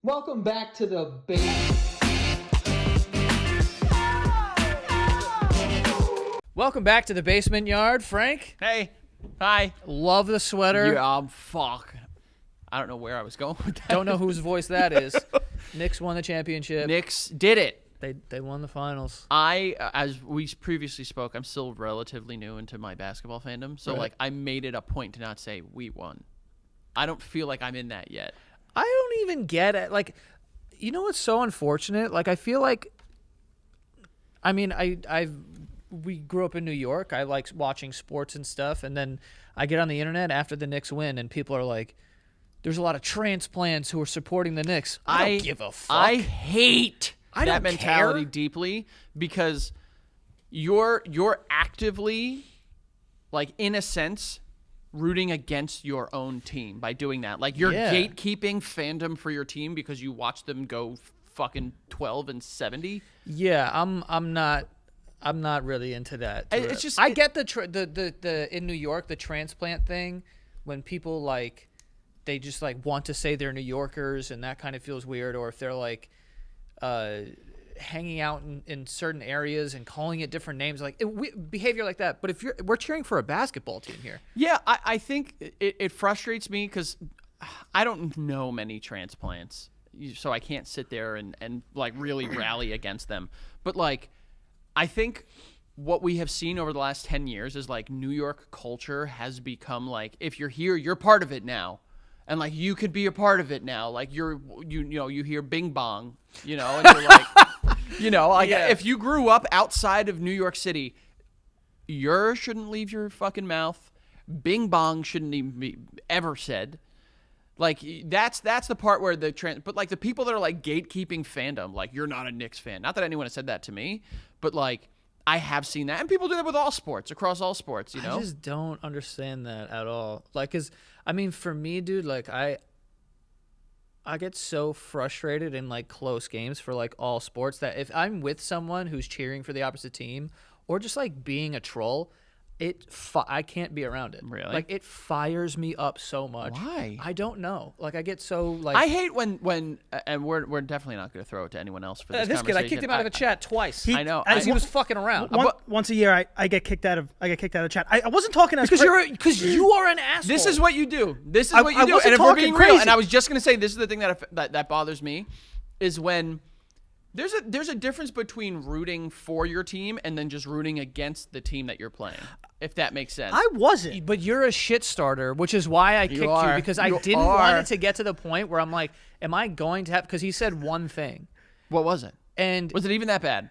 Welcome back to the base. Welcome back to the basement yard, Frank. Hey, hi. Love the sweater. Yeah, fuck. I don't know where I was going with that. Don't know whose voice that is. Knicks won the championship. Knicks did it. They won the finals. As we previously spoke, I'm still relatively new into my basketball fandom, so Right. I made it a point to not say we won. I don't feel like I'm in that yet. I don't even get it. Like, you know what's so unfortunate? Like, I feel like, I mean, we grew up in New York. I like watching sports and stuff, and then I get on the internet after the Knicks win, and people are like, "There's a lot of transplants who are supporting the Knicks." I don't give a fuck. I hate I that don't mentality care. deeply because you're actively, like, in a sense, rooting against your own team by doing that. Like, you're Yeah. gatekeeping fandom for your team because you watch them go fucking 12-70. Yeah, I'm not really into that. It's just- I get the in New York the transplant thing when people like they just like want to say they're New Yorkers and that kind of feels weird, or if they're like hanging out in certain areas and calling it different names, like behavior like that. But if we're cheering for a basketball team here. Yeah, I think it frustrates me because I don't know many transplants, so I can't sit there and like really rally against them. But like, I think what we have seen over the last 10 years is like New York culture has become like, if you're here, you're part of it now. And like, you could be a part of it now. Like you hear Bing Bong, and you're like, Yeah. if you grew up outside of New York City, you shouldn't leave your fucking mouth. Bing Bong shouldn't even be ever said. Like, that's the part where but like the people that are like gatekeeping fandom, like, you're not a Knicks fan. Not that anyone has said that to me, but like, I have seen that, and people do that with all sports, across all sports. I just don't understand that at all. Like, cause I mean, for me, dude, like I get so frustrated in like close games for like all sports that if I'm with someone who's cheering for the opposite team or just like being a troll, I can't be around it. Really? Like, it fires me up so much. Why? I don't know. Like, I get so like. I hate when and we're definitely not going to throw it to anyone else for this this kid, I kicked conversation. him out of a chat twice. I know. As he was fucking around. Once a year, I get kicked out of chat. I wasn't talking as Because you are an asshole. This is what you do. This is I what you do. wasn't And if we're talking being real, crazy. and I was just going to say, this is the thing that bothers me, is when there's a difference between rooting for your team and then just rooting against the team that you're playing, if that makes sense. I wasn't. But you're a shit starter, which is why I kicked you, are. because I You didn't are. want it to get to the point where I'm like, am I going to have, because he said one thing. What was it? And Was it even that bad?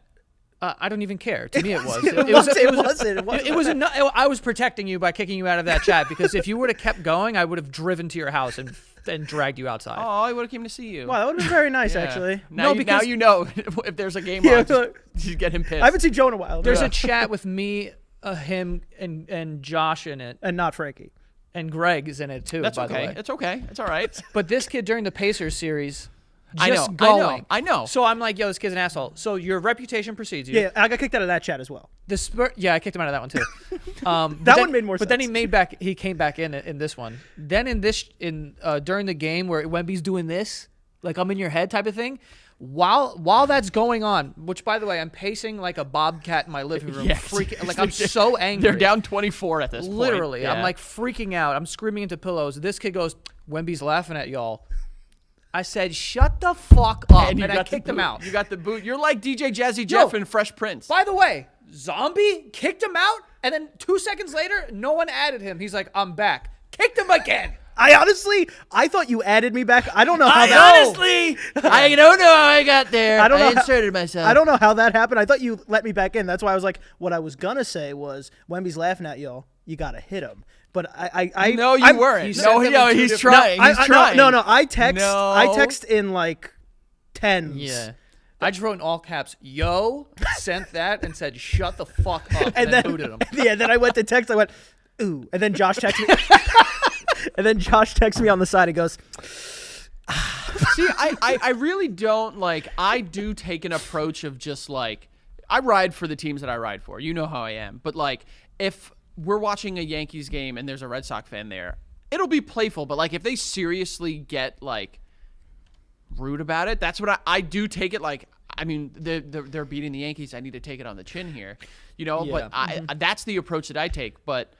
I don't even care. To me, it was. It wasn't. I was protecting you by kicking you out of that chat, because if you would have kept going, I would have driven to your house and dragged you outside. Oh, I would have came to see you. Wow, that would have been very nice, Yeah. actually. Now, because- you know if there's a game Yeah, on, just get him pissed. I haven't seen Joe in a while. There's Yeah. a chat with me, him, and Josh in it, And not Frankie. and Greg is in it too. That's by the okay. way. It's okay. It's all right. But this kid during the Pacers series, I just know, going. I know. So I'm like, yo, this kid's an asshole. So your reputation precedes you. Yeah, I got kicked out of that chat as well. Yeah, I kicked him out of that one too. But That then- one made more But then sense. he came back in this one. Then during the game where Wemby's doing this, like I'm in your head type of thing. While that's going on, which by the way, I'm pacing like a bobcat in my living room, Yes. freaking like I'm so angry. They're down 24 at this point. Literally, Yeah. I'm like freaking out. I'm screaming into pillows. This kid goes, "Wemby's laughing at y'all." I said, "Shut the fuck up," and you I got the kicked him boot. out. You got the boot. You're like DJ Jazzy Jeff and Fresh Prince. By the way, Zombie kicked him out, and then 2 seconds later, no one added him. He's like, "I'm back." Kicked him again. I thought you added me back. I don't know how I don't know how I got there. I don't know inserted myself. I don't know how that happened. I thought you let me back in. That's why I was like, what I was gonna say was, Wemby's laughing at y'all. You gotta hit him. But I No, you I'm- weren't. He No, said them in two he's different- trying. He's trying. No. I text No. in like tens. Yeah. I just wrote in all caps, "Yo," sent that and said, "Shut the fuck up," and then booted him. Yeah. Then I went to text. I went, ooh. And then Josh texted me. And then Josh texts me on the side. He goes, See, I really don't like. I do take an approach of just like, I ride for the teams that I ride for. You know how I am. But like, if we're watching a Yankees game and there's a Red Sox fan there, it'll be playful. But like, if they seriously get like rude about it. That's what I do take it like. I mean, they're beating the Yankees. I need to take it on the chin here, you know. Yeah. But that's the approach that I take. But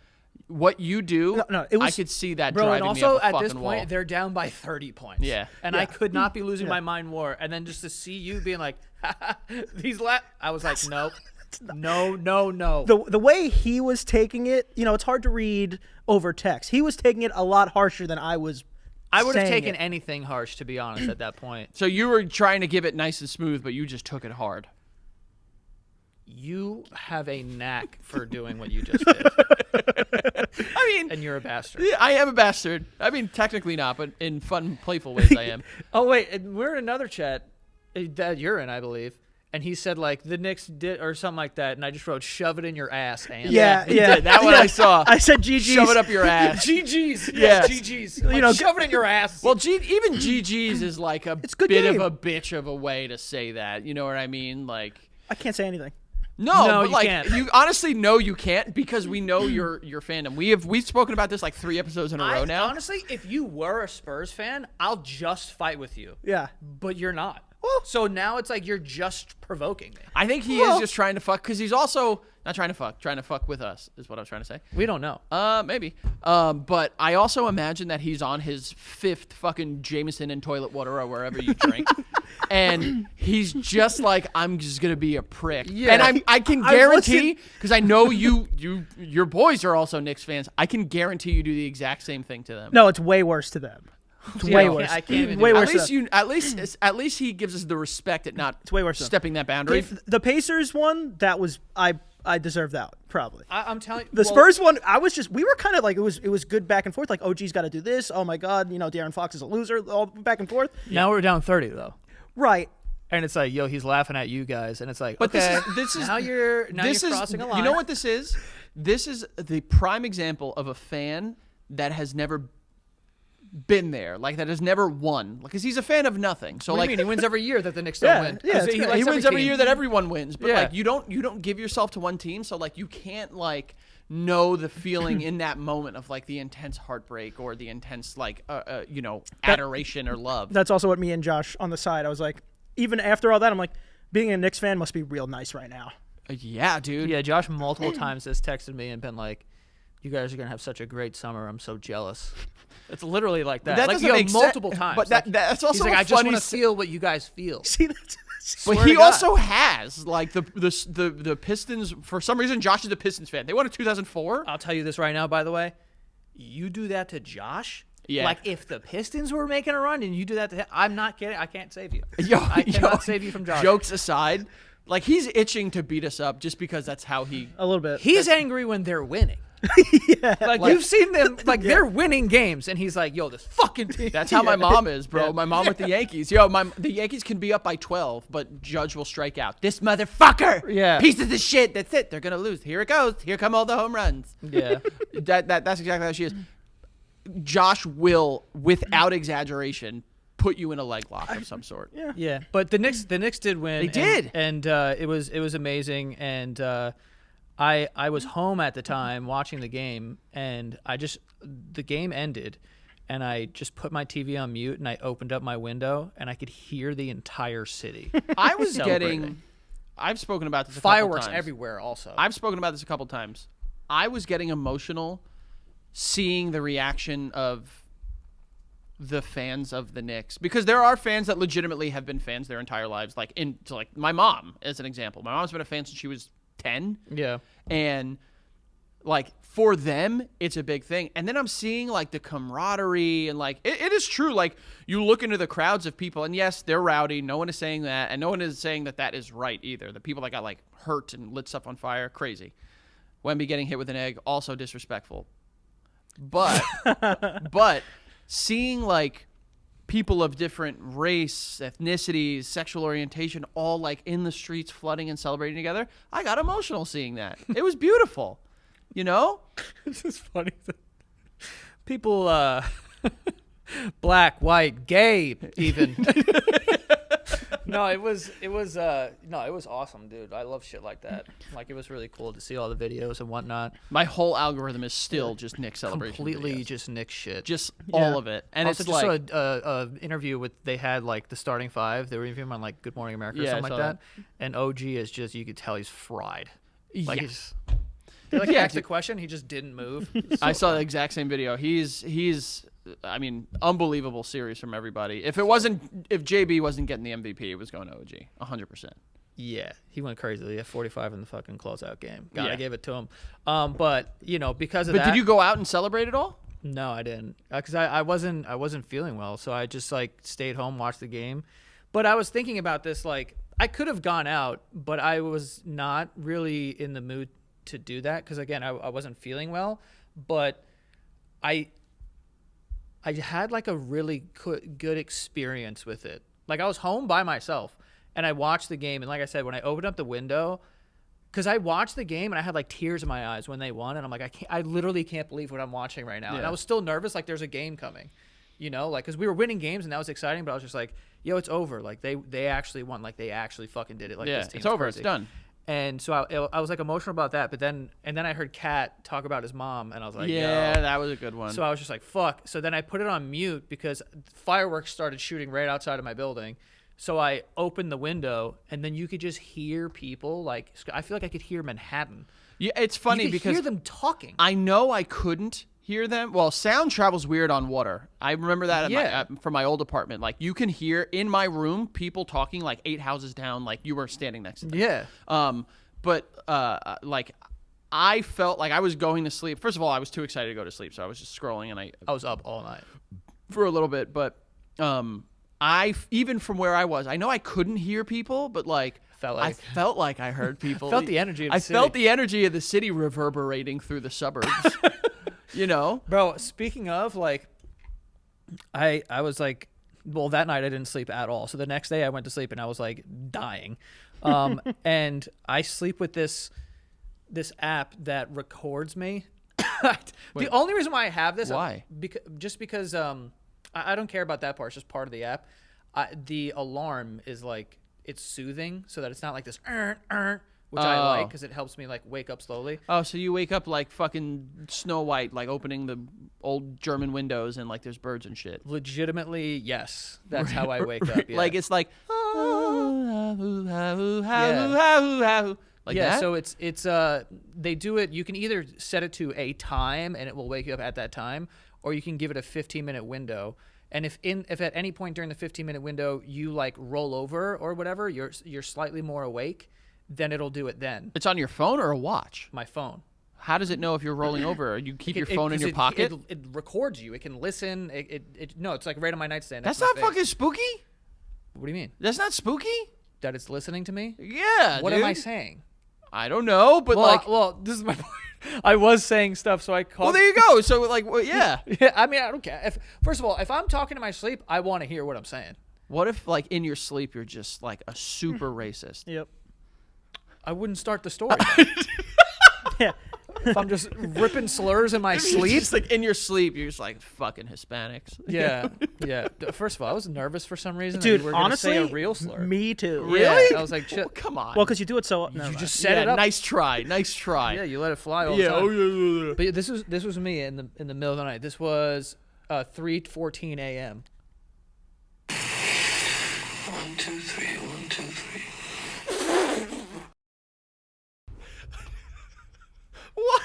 what you do, No, it was- I could see that Bro, driving and me also up a at fucking this point, wall. they're down by 30 points. Yeah. And I could not be losing my mind more. And then just to see you being like, I was like, nope. No. The way he was taking it, you know, it's hard to read over text. He was taking it a lot harsher than I was. I would have saying taken it. anything harsh, to be honest, at that point. So you were trying to give it nice and smooth, but you just took it hard. You have a knack for doing what you just did. I mean, And you're a bastard. yeah, I am a bastard. I mean, technically not, but in fun, playful ways, I am. Oh, wait. And we're in another chat that you're in, I believe. And he said, like, the Knicks did, or something like that. And I just wrote, shove it in your ass, and Yeah, he yeah. did. That one I saw. I said GG's. Shove it up your ass. GG's. Yeah. GG's. Like, You know, shove it in your ass. Well, even GG's is like a It's a good bit game. of a bitch of a way to say that. You know what I mean? Like, I can't say anything. no, No, but you like, can't. you honestly know you can't because we know your fandom. We've spoken about this like 3 episodes in a row now. Honestly, if you were a Spurs fan, I'll just fight with you. Yeah. But you're not. Well- So now it's like you're just provoking me. I think he is just trying to fuck because he's also not trying to fuck with us is what I was trying to say. We don't know. Maybe. But I also imagine that he's on his 5th fucking Jameson and toilet water or wherever you drink. And he's just like, I'm just going to be a prick. Yeah. And I can I guarantee, because I know your boys are also Knicks fans, I can guarantee you do the exact same thing to them. No, it's way worse to them. It's Yeah, way I worse. can't- I can't even do way that. worse. At least he gives us the respect at not way worse to them. stepping that boundary. If the Pacers one, that was I deserved that probably. I'm telling you. The Spurs one, we were kind of like it was good back and forth. Like OG's got to do this. Oh my God, you know De'Aaron Fox is a loser. All back and forth. Now we're down 30, though. Right. And it's like, yo, he's laughing at you guys. And it's like, But okay, this is now you're crossing a line. You know what this is? This is the prime example of a fan that has never been there, like that has never won, because he's a fan of nothing. So What do like you mean? He wins every year that the Knicks don't win. yeah, 'Cause it's he great. likes he wins every team. year that everyone wins, but Yeah. like you don't give yourself to one team, so like you can't like know the feeling in that moment of like the intense heartbreak or the intense like adoration or love. That's also what me and Josh on the side. I was like, even after all that, I'm like, being a Knicks fan must be real nice right now. Yeah, dude. Yeah, Josh multiple times has texted me and been like, "You guys are gonna have such a great summer. I'm so jealous." It's literally like that. That like doesn't you know, make sense, multiple times. but Like, that's also he's like, a I just funny want to feel what you guys feel. See, that's But Swear he to God. also has like the Pistons. For some reason, Josh is a Pistons fan. They won in 2004. I'll tell you this right now, by the way. You do that to Josh? Yeah. Like, if the Pistons were making a run and you do that to him, I'm not kidding. I can't save you. I I cannot save you from Josh. Jokes aside, like he's itching to beat us up just because that's how he. a little bit. He's angry when they're winning. Like, you've seen them, like, they're winning games, and he's like, yo, this fucking team. That's how my mom is, bro. My mom with the Yankees. Yo, the Yankees can be up by 12, but Judge will strike out. This motherfucker. Yeah. Pieces of shit. That's it. They're gonna lose. Here it goes. Here come all the home runs. Yeah. That's exactly how she is. Josh will, without exaggeration, put you in a leg lock of some sort. Yeah. Yeah, but the Knicks did win. They did. and it was amazing. And I was home at the time watching the game, and the game ended, and I just put my TV on mute, and I opened up my window, and I could hear the entire city. I was Celebrating. getting. I've spoken about this. A couple Fireworks times. everywhere. Also, I've spoken about this a couple times. I was getting emotional seeing the reaction of the fans of the Knicks, because there are fans that legitimately have been fans their entire lives. Like my mom, as an example. My mom's been a fan since she was 10. yeah. And like for them, it's a big thing. And then I'm seeing like the camaraderie and like it is true. Like you look into the crowds of people, and yes, they're rowdy. No one is saying that, and no one is saying that is right either. The people that got like hurt and lit stuff on fire, crazy. Wemby getting hit with an egg, also disrespectful. But seeing like people of different race, ethnicities, sexual orientation, all like in the streets flooding and celebrating together, I got emotional seeing that. It was beautiful, you know? This is funny. People, black, white, gay, even. no, it was awesome, dude. I love shit like that. Like, it was really cool to see all the videos and whatnot. My whole algorithm is still just Nick celebration Completely videos. just Nick shit. Just all of it. And also it's just like saw a interview with, they had like the starting five. They were interviewing him on like Good Morning America or Yeah, I something like saw that. And OG is just, you could tell he's fried. Like, Yeah. he's, they like asked the question, he just didn't move. I saw the exact same video. He's I mean, unbelievable series from everybody. If JB wasn't getting the MVP, it was going to OG. 100%. Yeah, he went crazy. He had 45 in the fucking closeout game. God, Yeah. I gave it to him. But you know, because of But that, did you go out and celebrate at all? No, I didn't, because I wasn't feeling well, so I just like stayed home, watched the game. But I was thinking about this, like I could have gone out, but I was not really in the mood to do that because again, I wasn't feeling well. But I had like a really good experience with it. Like I was home by myself and I watched the game, and like I said, when I opened up the window, because I watched the game and I had like tears in my eyes when they won, and I'm like, I literally can't believe what I'm watching right now. And I was still nervous, like there's a game coming, you know, like because we were winning games and that was exciting, but I was just like, yo, it's over. Like they actually won. Like they actually fucking did it. Like Yeah, this team's it's over. crazy. It's done. And so I was like emotional about that, but then I heard Kat talk about his mom, and I was like, Yeah, yo. that was a good one. So I was just like, fuck. So then I put it on mute because fireworks started shooting right outside of my building. So I opened the window, and then you could just hear people. Like, I feel like I could hear Manhattan. Yeah, it's funny you could because hear them talking. I know I couldn't hear them. Well, sound travels weird on water. I remember that from my old apartment. Like you can hear in my room people talking like 8 houses down, like you were standing next to them. Yeah. But like I felt like I was going to sleep. First of all, I was too excited to go to sleep, so I was just scrolling and I was up all night. for a little bit. But even from where I was, I know I couldn't hear people, but like I felt like I heard people. Felt the energy of the I city. felt the energy of the city reverberating through the suburbs. You know, Bro, speaking of, like, I was like, well, that night I didn't sleep at all. So the next day I went to sleep and I was like dying. And I sleep with this app that records me. The only reason why I have this, Why? Because I don't care about that part. It's just part of the app. The alarm is like, it's soothing so that it's not like this which I like because it helps me like wake up slowly. Oh, so you wake up like fucking Snow White, like opening the old German windows and like there's birds and shit. Legitimately, yes. That's how I wake up. Yeah. Like it's like like yeah, that? so it's they do it. You can either set it to a time and it will wake you up at that time, or you can give it a 15-minute window. And if at any point during the 15-minute window you like roll over or whatever, you're slightly more awake, then it'll do it then. It's on your phone or a watch? My phone. How does it know if you're rolling over? You keep your phone in your pocket? It records you. It can listen. No, it's like right on my nightstand. That's next to not my face. fucking spooky? What do you mean? That's not spooky? That it's listening to me? Yeah, What dude. am I saying? I don't know, but Well, this is my point. I was saying stuff, so I called. well, there you go. So like, well, yeah. Yeah, I mean, I don't care. First of all, if I'm talking in my sleep, I want to hear what I'm saying. What if like in your sleep you're just like a super racist? Yep. I wouldn't start the story. Yeah. If I'm just ripping slurs in my You're sleep. just like in your sleep, you're just like fucking Hispanics. Yeah, yeah. First of all, I was nervous for some reason. Dude, that you were honestly, gonna say a real slur. me too. Really? I was like, Well, come on. Well, because you do it so. you never mind. just set it Yeah, up. nice try. Nice try. Yeah, you let it fly all the time. yeah. But yeah, this was me in the middle of the night. This was 3:14 a.m. 1, 2, 3, 1, 2, 3. Why?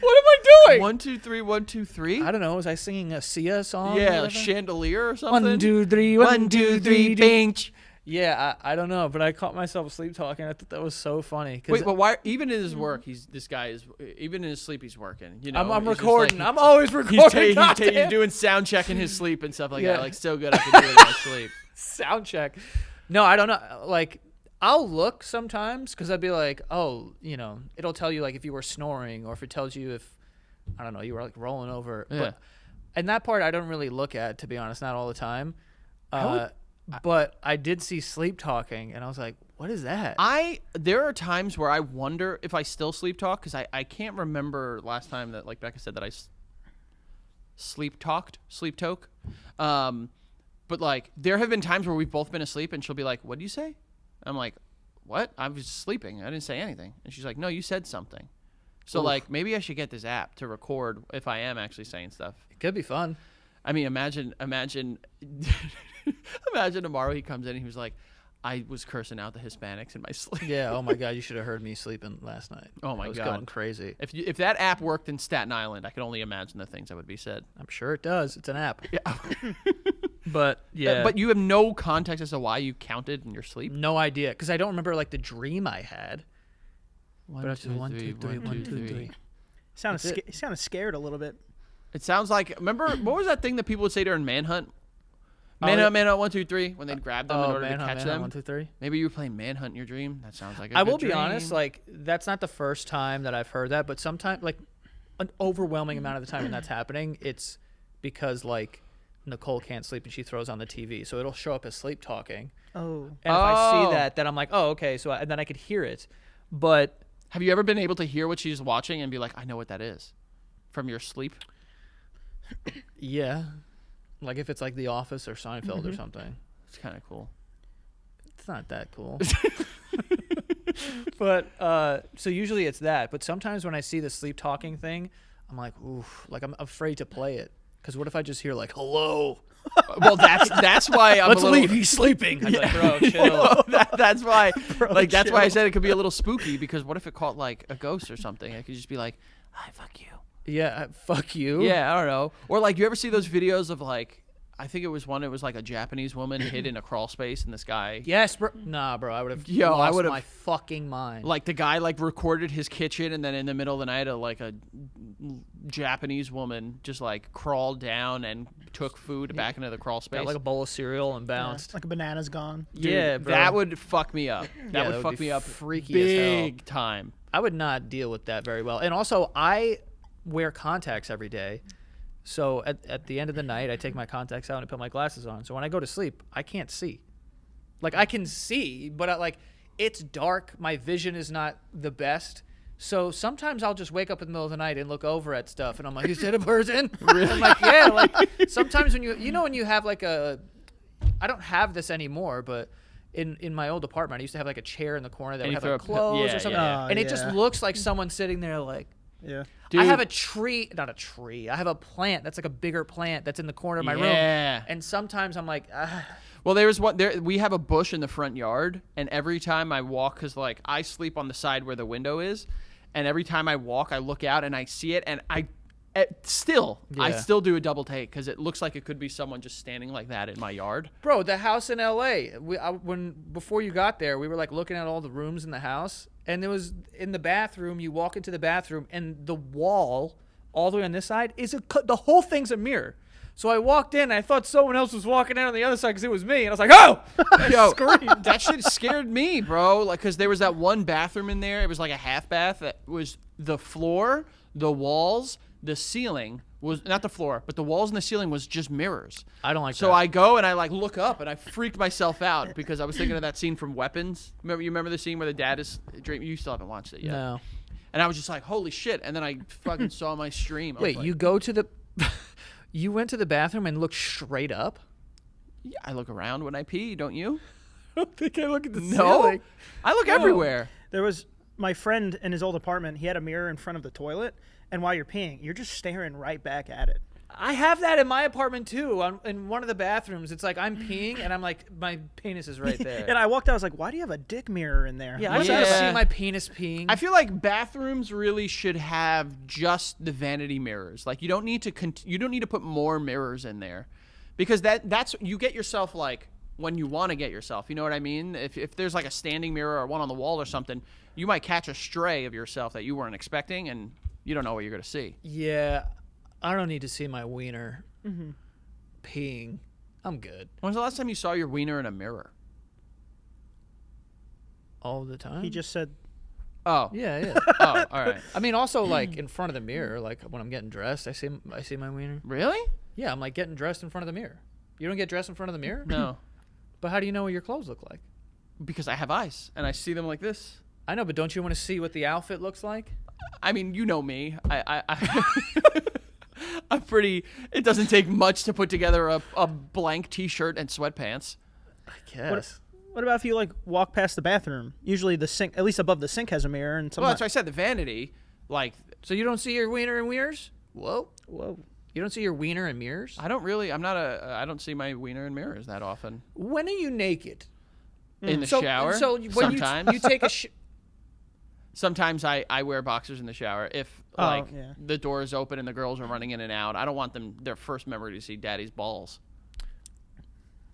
What am I doing? 1, 2, 3, 1, 2, 3. I don't know. Was I singing a Sia song? or Yeah, whatever? chandelier or something. 1, 2, 3, 1, 2, 3, binge. Yeah, I don't know, but I caught myself sleep talking. I thought that was so funny. 'Cause Wait, but why? Even in his work, this guy is. Even in his sleep, he's working. You know, I'm he's just recording. like- I'm always recording. He's doing sound check in his sleep and stuff like Yeah. that. Like so good, I can do it in my sleep. Sound check. No, I don't know. Like, I'll look sometimes because I'd be like, oh, you know, it'll tell you like if you were snoring or if it tells you if, I don't know, you were like rolling over. Yeah. But, and that part I don't really look at, to be honest, not all the time. But I did see sleep talking and I was like, what is that? There are times where I wonder if I still sleep talk because I can't remember last time that like Becca said that I sleep toke. But like, there have been times where we've both been asleep, and she'll be like, "What did you say?" I'm like, "What? I was sleeping. I didn't say anything." And she's like, "No, you said something." So like, maybe I should get this app to record if I am actually saying stuff. It could be fun. I mean, imagine tomorrow he comes in and he was like, "I was cursing out the Hispanics in my sleep." Yeah. Oh my God, you should have heard me sleeping last night. Oh my I was God. going crazy. If that app worked in Staten Island, I could only imagine the things that would be said. I'm sure it does. It's an app. Yeah. But yeah. But you have no context as to why you counted in your sleep. no idea, because I don't remember like the dream I had. One, But after 1, 2, 3, 1, 2, 3. Sounded scared a little bit. It sounds like, remember, what was that thing that people would say during Manhunt? Oh, Manhunt, 1, 2, 3, when they'd grab them in order to catch them. 1, 2, 3. Maybe you were playing Manhunt in your dream. That sounds like a I good will be dream. honest, like that's not the first time that I've heard that, but sometimes like an overwhelming amount of the time when that's happening, it's because like Nicole can't sleep and she throws on the TV, so it'll show up as sleep talking. Oh. And if I Oh. see that, then I'm like, oh, okay. So and then I could hear it, but Have you ever been able to hear what she's watching and be like, I know what that is from your sleep? yeah, like if it's like The Office or Seinfeld or something, It's kind of cool. it's not that cool. But so usually it's that. But sometimes when I see the sleep talking thing, I'm like, oof, like I'm afraid to play it. Because what if I just hear like, hello? Well, that's why I'm Let's a little, leave. He's sleeping. I'm like, bro, chill. that's why that's why I said it could be a little spooky, because what if it caught like a ghost or something? I could just be like, "Hi, fuck you." Yeah, fuck you. Yeah, I don't know. Or like, you ever see those videos of like, I think it was like a Japanese woman hid in a crawl space, and this guy, Yes, bro. Nah, bro. I would have Yo, I lost would've- my fucking mind. like the guy like recorded his kitchen, and then in the middle of the night, a Japanese woman just like crawled down and took food back into the crawl space. Got like a bowl of cereal and bounced. Like a banana's gone. Dude, yeah, bro. that would fuck me up. That Yeah, would fuck be me up freaky as hell. big time. I would not deal with that very well. And also, I wear contacts every day. So at the end of the night, I take my contacts out and put my glasses on. So when I go to sleep, I can't see. Like I can see, but it's dark. My vision is not the best. So sometimes I'll just wake up in the middle of the night and look over at stuff, and I'm like, "Is that a person?" Really? I'm like, "Yeah." Like sometimes when when you have like I don't have this anymore, but in my old apartment, I used to have like a chair in the corner that And would you have like throw a pi- clothes yeah, or something, yeah, yeah. and it just Yeah. looks like someone sitting there like. Yeah. Dude, I have a tree, not a tree. I have a plant that's like a bigger plant that's in the corner of my room. Yeah. And sometimes I'm like, Well, there's one there. We have a bush in the front yard, and every time I walk, because like I sleep on the side where the window is, and every time I walk, I look out and I see it, and I still do a double take because it looks like it could be someone just standing like that in my yard. bro, the house in LA. Before you got there, we were like looking at all the rooms in the house, and there was in the bathroom. You walk into the bathroom, and the wall all the way on this side is the whole thing's a mirror. So I walked in, and I thought someone else was walking in on the other side because it was me, and I was like, "Oh!" Yo, that shit scared me, bro. Like, cause there was that one bathroom in there. It was like a half bath that was the floor, the walls, the ceiling was not the floor, but the walls and the ceiling was just mirrors. I don't like So that. I go and I like look up and I freaked myself out because I was thinking of that scene from Weapons. You remember the scene where the dad is dreaming? You still haven't watched it yet. No. And I was just like, holy shit! And then I fucking saw my stream. I was Wait, like, you go to the, you went to the bathroom and looked straight up? Yeah, I look around when I pee, don't you? I don't think I look at the No, I look everywhere. There was my friend in his old apartment. He had a mirror in front of the toilet, and while you're peeing, you're just staring right back at it. I have that in my apartment too. In one of the bathrooms, it's like I'm peeing and I'm like, my penis is right there. And I walked out. I was like, "Why do you have a dick mirror in there?" yeah, I What's don't that want to about? see my penis peeing. I feel like bathrooms really should have just the vanity mirrors. Like you don't need to put more mirrors in there, because that's you get yourself like when you want to get yourself. You know what I mean? If there's like a standing mirror or one on the wall or something, you might catch a stray of yourself that you weren't expecting, and you don't know what you're gonna see. yeah, I don't need to see my wiener peeing. I'm good When's the last time you saw your wiener in a mirror? all the time. He just said, Oh, yeah. oh, all right. I mean, also like in front of the mirror, like when I'm getting dressed, I see my wiener. Really? Yeah, I'm like getting dressed in front of the mirror. You don't get dressed in front of the mirror? No, But how do you know what your clothes look like? because I have eyes and I see them like this. I know, but don't you want to see what the outfit looks like? I mean, you know me. I'm pretty. It doesn't take much to put together a blank T-shirt and sweatpants. I guess. What about if you like walk past the bathroom? Usually the sink, at least above the sink, has a mirror, and Well, sometimes. that's why I said the vanity. Like, So you don't see your wiener in mirrors? Whoa. Whoa. You don't see your wiener in mirrors? I don't really. I don't see my wiener in mirrors that often. When are you naked? In the So- shower. So when sometimes. you take a Sometimes I wear boxers in the shower if Oh, yeah. the door is open and the girls are running in and out. I don't want their first memory to see daddy's balls.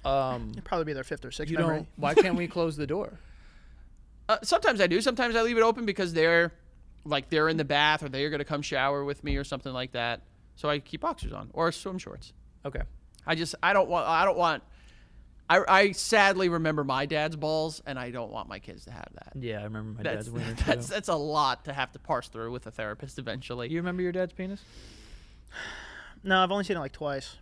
It'd probably be their fifth or sixth you memory. don't. Why can't we close the door? Sometimes I do. Sometimes I leave it open because they're in the bath or they're gonna come shower with me or something like that. So I keep boxers on or swim shorts. Okay. I don't want. I sadly remember my dad's balls, and I don't want my kids to have that. Yeah, I remember my That's dad's wiener too. that's a lot to have to parse through with a therapist eventually. You remember your dad's penis? No, I've only seen it like twice.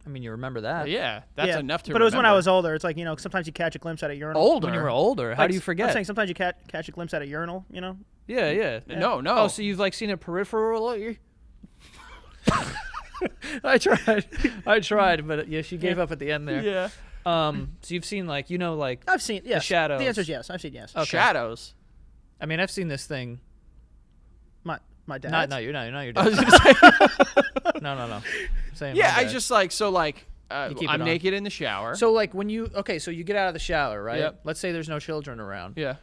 I mean, you remember that. Yeah, that's Yeah, enough to. But it was when I remember. was older. It's like, sometimes you catch a glimpse at a urinal. older. When you were older, how Like, do you I'm forget? saying sometimes you catch a glimpse at a urinal. Yeah, yeah. No. Oh, so you've like seen a peripheral? I tried, but yeah, she gave up at the end there. Yeah. So you've seen like like I've seen. Yes. shadows. The answer is yes. I've seen yes. Okay. Shadows. I mean, I've seen this thing. My dad. Not your I dad. was gonna say. No. I'm saying Yeah, my I dad. just like so like You keep I'm it on. naked in the shower. So like when you so you get out of the shower, right? Yep. Let's say there's no children around. yeah.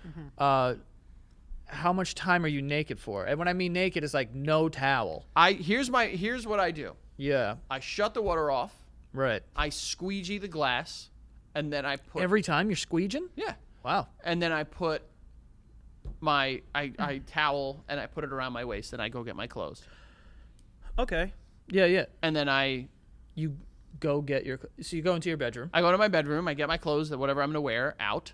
How much time are you naked for? And when I mean naked, it's like no towel. Here's what I do. Yeah. I shut the water off. Right. I squeegee the glass, and then I put Every time you're squeeging? yeah, Wow. and then I put my I towel and I put it around my waist and I go get my clothes, Okay. Yeah, yeah. and then I You go get your so you go into your bedroom. go to my bedroom. I get my clothes, whatever I'm gonna wear, out,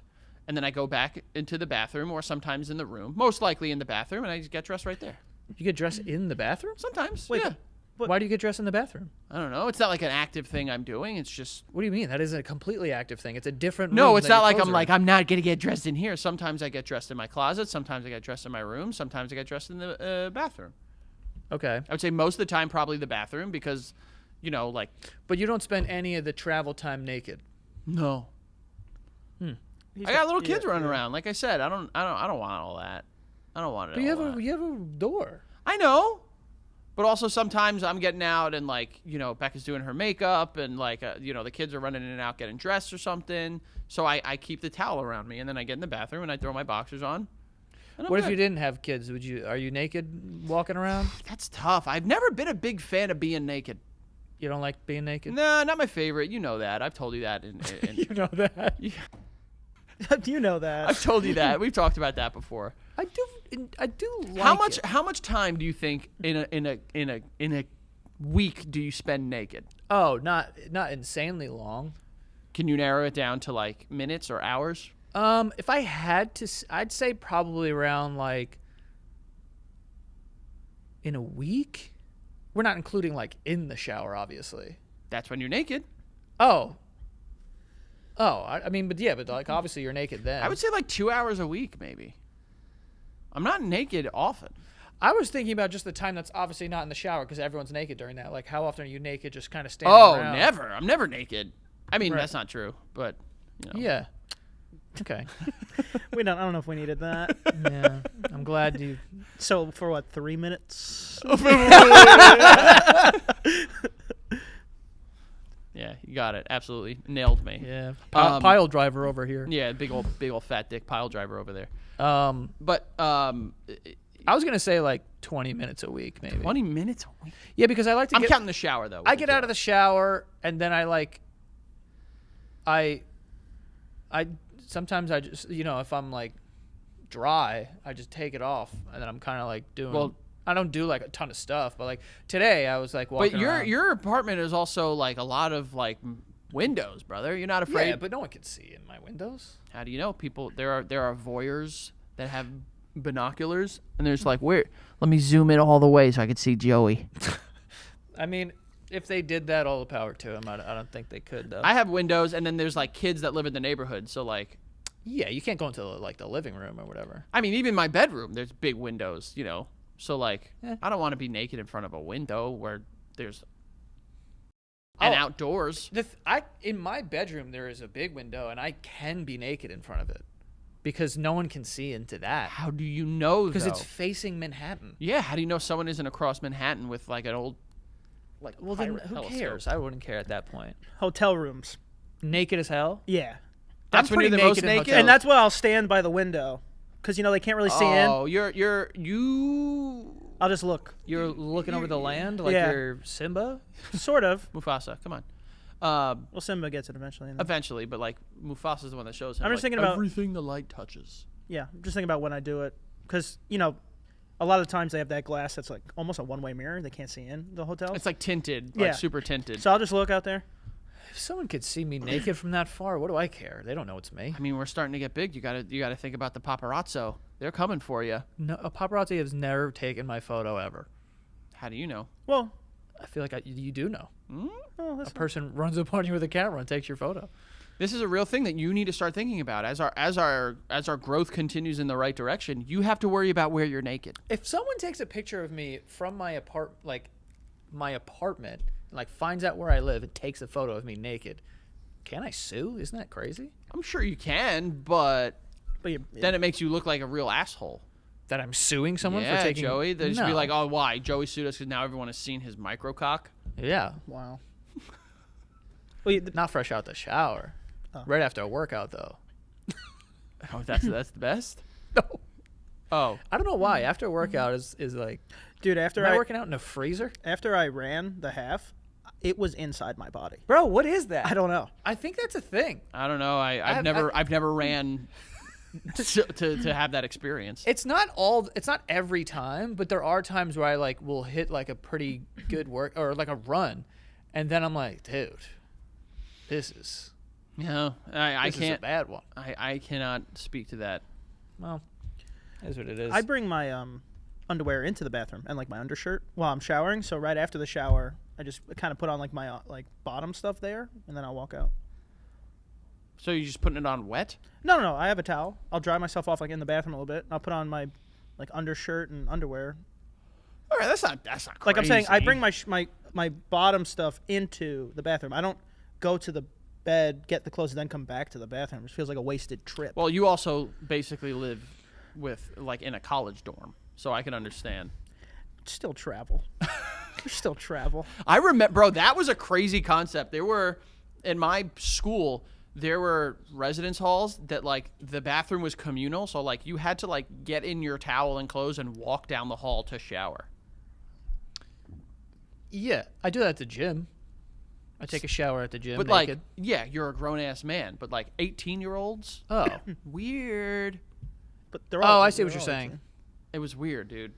and then I go back into the bathroom or sometimes in the room, most likely in the bathroom, and I just get dressed right there. You get dressed in the bathroom? Sometimes, Wait, yeah. Why do you get dressed in the bathroom? I don't know. It's not like an active thing I'm doing. It's just What do you mean? That isn't a completely active thing. It's a different no. room It's that your not like clothes I'm are like in. I'm not gonna get dressed in here. Sometimes I get dressed in my closet. Sometimes I get dressed in my room. Sometimes I get dressed in the bathroom. Okay. I would say most of the time probably the bathroom because, like But you don't spend any of the travel time naked. no. I got little kids running around. Like I said, I don't want all that. I don't want it. But you all have that. you have a door. I know, but also sometimes I'm getting out and Becca's doing her makeup and the kids are running in and out getting dressed or something. So I keep the towel around me and then I get in the bathroom and I throw my boxers on. and I'm What if good. you didn't have kids? Are you naked walking around? That's tough. I've never been a big fan of being naked. You don't like being naked? Nah, not my favorite. You know that. I've told you that. You know that. You know that. I've told you that. We've talked about that before. I do like How much time do you think in a week do you spend naked? Oh, not insanely long. Can you narrow it down to like minutes or hours? If I had to, I'd say probably around like in a week. We're not including like in the shower, obviously. That's when you're naked. Oh, I mean, but like obviously you're naked then. I would say like 2 hours a week, maybe. I'm not naked often. I was thinking about just the time that's obviously not in the shower because everyone's naked during that. Like, how often are you naked, just kind of standing around? Never. I'm never naked. I mean, Right. that's not true, but Yeah. Okay. I don't know if we needed that. Yeah. I'm glad you. So for what, 3 minutes? Yeah, you got it. Absolutely nailed me. Yeah. Um, Pile driver over here. Yeah, big old fat dick pile driver over there. But But I was gonna say like 20 minutes a week, maybe. 20 minutes a week. Yeah, because I like to. I'm counting the shower though. I get out of the shower and then I sometimes I just if I'm like dry, I just take it off and then I'm kind of like doing. Well- I don't do like a ton of stuff, but like today I was like walking But around. your apartment is also like a lot of like windows, brother. You're not afraid. Yeah, but no one can see in my windows. How do you know? People there are voyeurs that have binoculars and there's like, where let me zoom in all the way so I could see Joey. I mean, if they did that, all the power to them. I don't think they could though. I have windows and then there's like kids that live in the neighborhood. So like, Yeah, you can't go into like the living room or whatever. I mean, even my bedroom, there's big windows, So like, Yeah. I don't want to be naked in front of a window where There's and Oh. outdoors. In my bedroom there is a big window, and I can be naked in front of it because no one can see into that How do you know? because it's though? facing Manhattan. Yeah. How do you know someone isn't across Manhattan with like an old Well, then pirate who telescope? cares? I wouldn't care at that point. Hotel rooms. Naked as hell. Yeah. That's I'm when you're pretty the most naked in naked. hotels. And that's why I'll stand by the window, because they can't really see in. Oh, you. I'll just look. You're looking over the land like Yeah. you're Simba. Sort of. Mufasa, come on. Well, Simba gets it eventually. Eventually, but like Mufasa's the one that shows him. I'm just like, thinking about- everything the light touches. Yeah, I'm just thinking about when I do it, because a lot of times they have that glass that's like almost a one-way mirror. They can't see in the hotel. It's like tinted, Yeah. like super tinted. So I'll just look out there. If someone could see me naked from that far, what do I care? They don't know it's me. I mean, we're starting to get big. You gotta think about the paparazzo. They're coming for you. No, a paparazzi has never taken my photo ever. How do you know? Well, I feel like you do know. oh, that's A person runs up on you with a camera and takes your photo. This is a real thing that you need to start thinking about as our growth continues in the right direction. You have to worry about where you're naked. If someone takes a picture of me from my apartment, like finds out where I live and takes a photo of me naked, can I sue? Isn't that crazy? I'm sure you can, but but then it makes you look like a real asshole. That I'm suing someone Yeah, for taking Joey. They just be No. like, "Oh, why? Joey sued us because now everyone has seen his microcock." Yeah, wow. Well, not fresh out the shower. Right after a workout, though. Oh, that's the best. No. Oh, I don't know why. After a workout is like, dude, after am I I working out in a freezer? after I ran the half, it was inside my body. Bro, what is that? I don't know. I think that's a thing. I don't know. I've never ran to have that experience. It's not every time, but there are times where I like will hit like a pretty good work or like a run, and then I'm like, dude, this is I this is a can't. bad one. I cannot speak to that. Well, that's what it is. I bring my underwear into the bathroom and like my undershirt while I'm showering. So right after the shower, I just kind of put on like my bottom stuff there, and then I'll walk out. So you're just putting it on wet? No. I have a towel. I'll dry myself off like in the bathroom a little bit. I'll put on my like undershirt and underwear. All right, that's not crazy. Like I'm saying, I bring my bottom stuff into the bathroom. I don't go to the bed, get the clothes, and then come back to the bathroom. It just feels like a wasted trip. Well, you also basically live with like in a college dorm, so I can understand. Still travel. Still travel. I remember, bro, that was a crazy concept. There were in my school. There were residence halls that like the bathroom was communal, so like you had to like get in your towel and clothes and walk down the hall to shower. yeah, I do that at the gym. I take a shower at the gym But naked. like, yeah, you're a grown ass man, but like 18-year-olds, Oh, weird. But they're all. I see what they're you're all saying. It was weird, dude.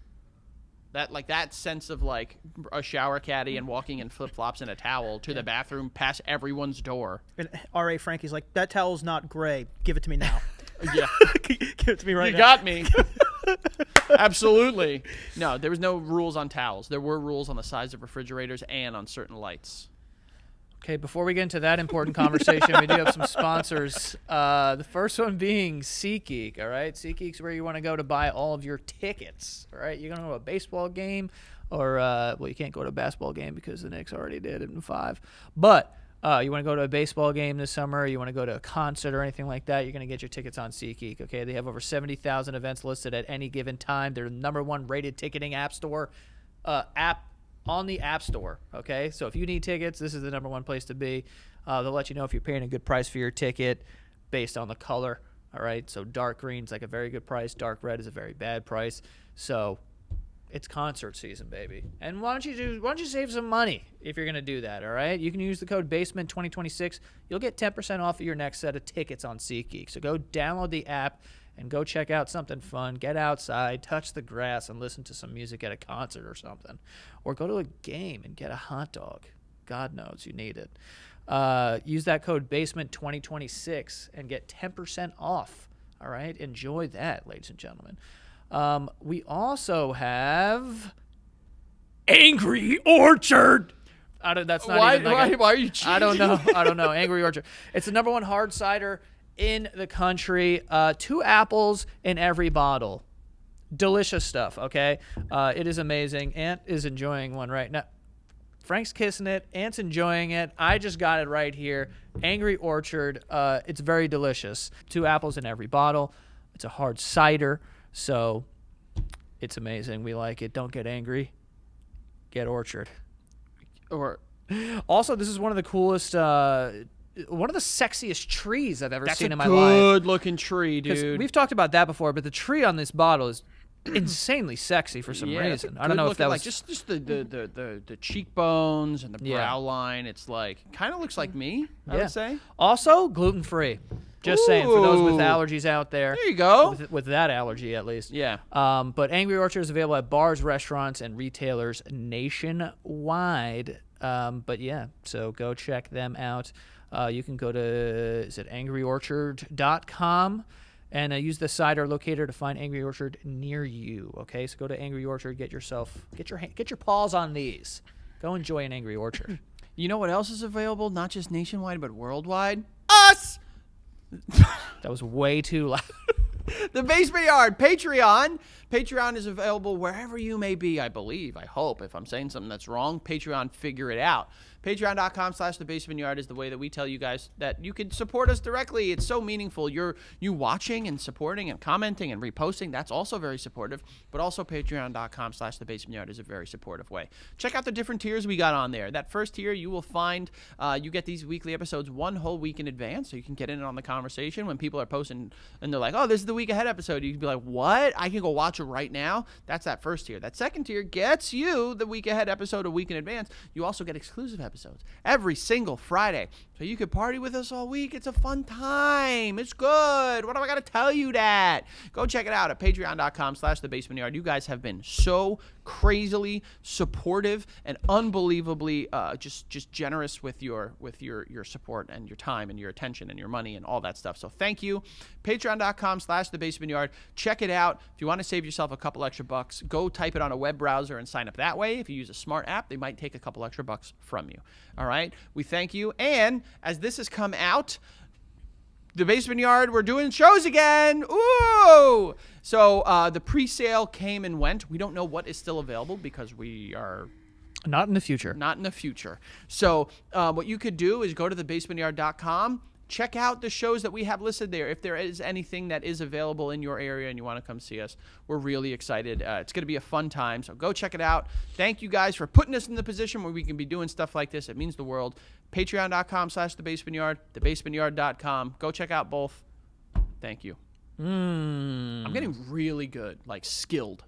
That sense of like a shower caddy and walking in flip flops and a towel to the bathroom past everyone's door. And R.A. Frankie's like, that towel's not gray. Give it to me now. Yeah, Give it to me right you now. got me. Absolutely. No, there was no rules on towels. There were rules on the size of refrigerators and on certain lights. Okay, before we get into that important conversation, we do have some sponsors. The first one being SeatGeek, all right? SeatGeek's where you want to go to buy all of your tickets, all right? You're going to go to a baseball game or, well, you can't go to a basketball game because the Knicks already did it in 5. But you want to go to a baseball game this summer, you want to go to a concert or anything like that, you're going to get your tickets on SeatGeek, okay? They have over 70,000 events listed at any given time. They're the #1 rated ticketing app on the App Store, okay? So if you need tickets, this is the #1 place to be. They'll let you know if you're paying a good price for your ticket based on the color, all right? So dark green's like a very good price. Dark red is a very bad price. So it's concert season, baby. And why don't you save some money if you're going to do that, all right? You can use the code BASEMENT2026. You'll get 10% off of your next set of tickets on SeatGeek. So go download the app and go check out something fun. Get outside, touch the grass, and listen to some music at a concert or something. Or go to a game and get a hot dog. God knows you need it. Use that code BASEMENT2026 and get 10% off. All right? Enjoy that, ladies and gentlemen. We also have Angry Orchard. That's not Why even like are you cheating? I don't know. Angry Orchard. It's the #1 hard cider in the country. 2 apples in every bottle. Delicious stuff, okay? It is amazing. Ant is enjoying one right now. Frank's kissing it. Ant's enjoying it. I just got it right here. Angry Orchard. It's very delicious. 2 apples in every bottle. It's a hard cider, so it's amazing. We like it. Don't get angry. Get Orchard. Or Also, this is one of the coolest, one of the sexiest trees I've ever that's seen a in my life. good looking tree, 'Cause dude. we've talked about that before, but the tree on this bottle is insanely sexy for some it's a reason. I don't know if good-looking, that like was just the cheekbones and the Yeah. brow line. It's like kind of looks like me. I Yeah. would say. Also gluten free. Just saying for those with Ooh. allergies out there. There you go. With that allergy at least. Yeah. But Angry Orchard is available at bars, restaurants, and retailers nationwide. But yeah, so go check them out. You can go to, is it angryorchard.com and use the cider locator to find Angry Orchard near you. Okay, so go to Angry Orchard, get your paws on these. Go enjoy an Angry Orchard. You know what else is available? Not just nationwide, but worldwide. Us. That was way too loud. The Basement Yard Patreon. Patreon is available wherever you may be, I believe. I hope. If I'm saying something that's wrong, Patreon, figure it out. Patreon.com/The Basement Yard is the way that we tell you guys that you can support us directly. It's so meaningful. You watching and supporting and commenting and reposting. That's also very supportive. But also Patreon.com/The Basement Yard is a very supportive way. Check out the different tiers we got on there. That first tier, you will find you get these weekly episodes 1 whole week in advance, so you can get in on the conversation when people are posting and they're like, "Oh, this is the week ahead episode." You can be like, "What? I can go watch it right now." That's that first tier. That second tier gets you the week ahead episode a week in advance. You also get exclusive episodes every single Friday, so you could party with us all week. It's a fun time. It's good. What do I got to tell you that? Go check it out at patreon.com/The Basement Yard. You guys have been so crazily supportive and unbelievably just generous with your support and your time and your attention and your money and all that stuff. So thank you. Patreon.com/The Basement Yard. Check it out. If you want to save yourself a couple extra bucks, go type it on a web browser and sign up that way. If you use a smart app, they might take a couple extra bucks from you. All right? We thank you. And as this has come out, The Basement Yard, we're doing shows again. Ooh! So the pre-sale came and went. We don't know what is still available because we are Not in the future. not in the future. So what you could do is go to thebasementyard.com, check out the shows that we have listed there. If there is anything that is available in your area and you want to come see us, we're really excited. It's going to be a fun time, so go check it out. Thank you guys for putting us in the position where we can be doing stuff like this. It means the world. Patreon.com/thebasementyard, thebasementyard.com. Go check out both. Thank you. I'm getting really good, like skilled.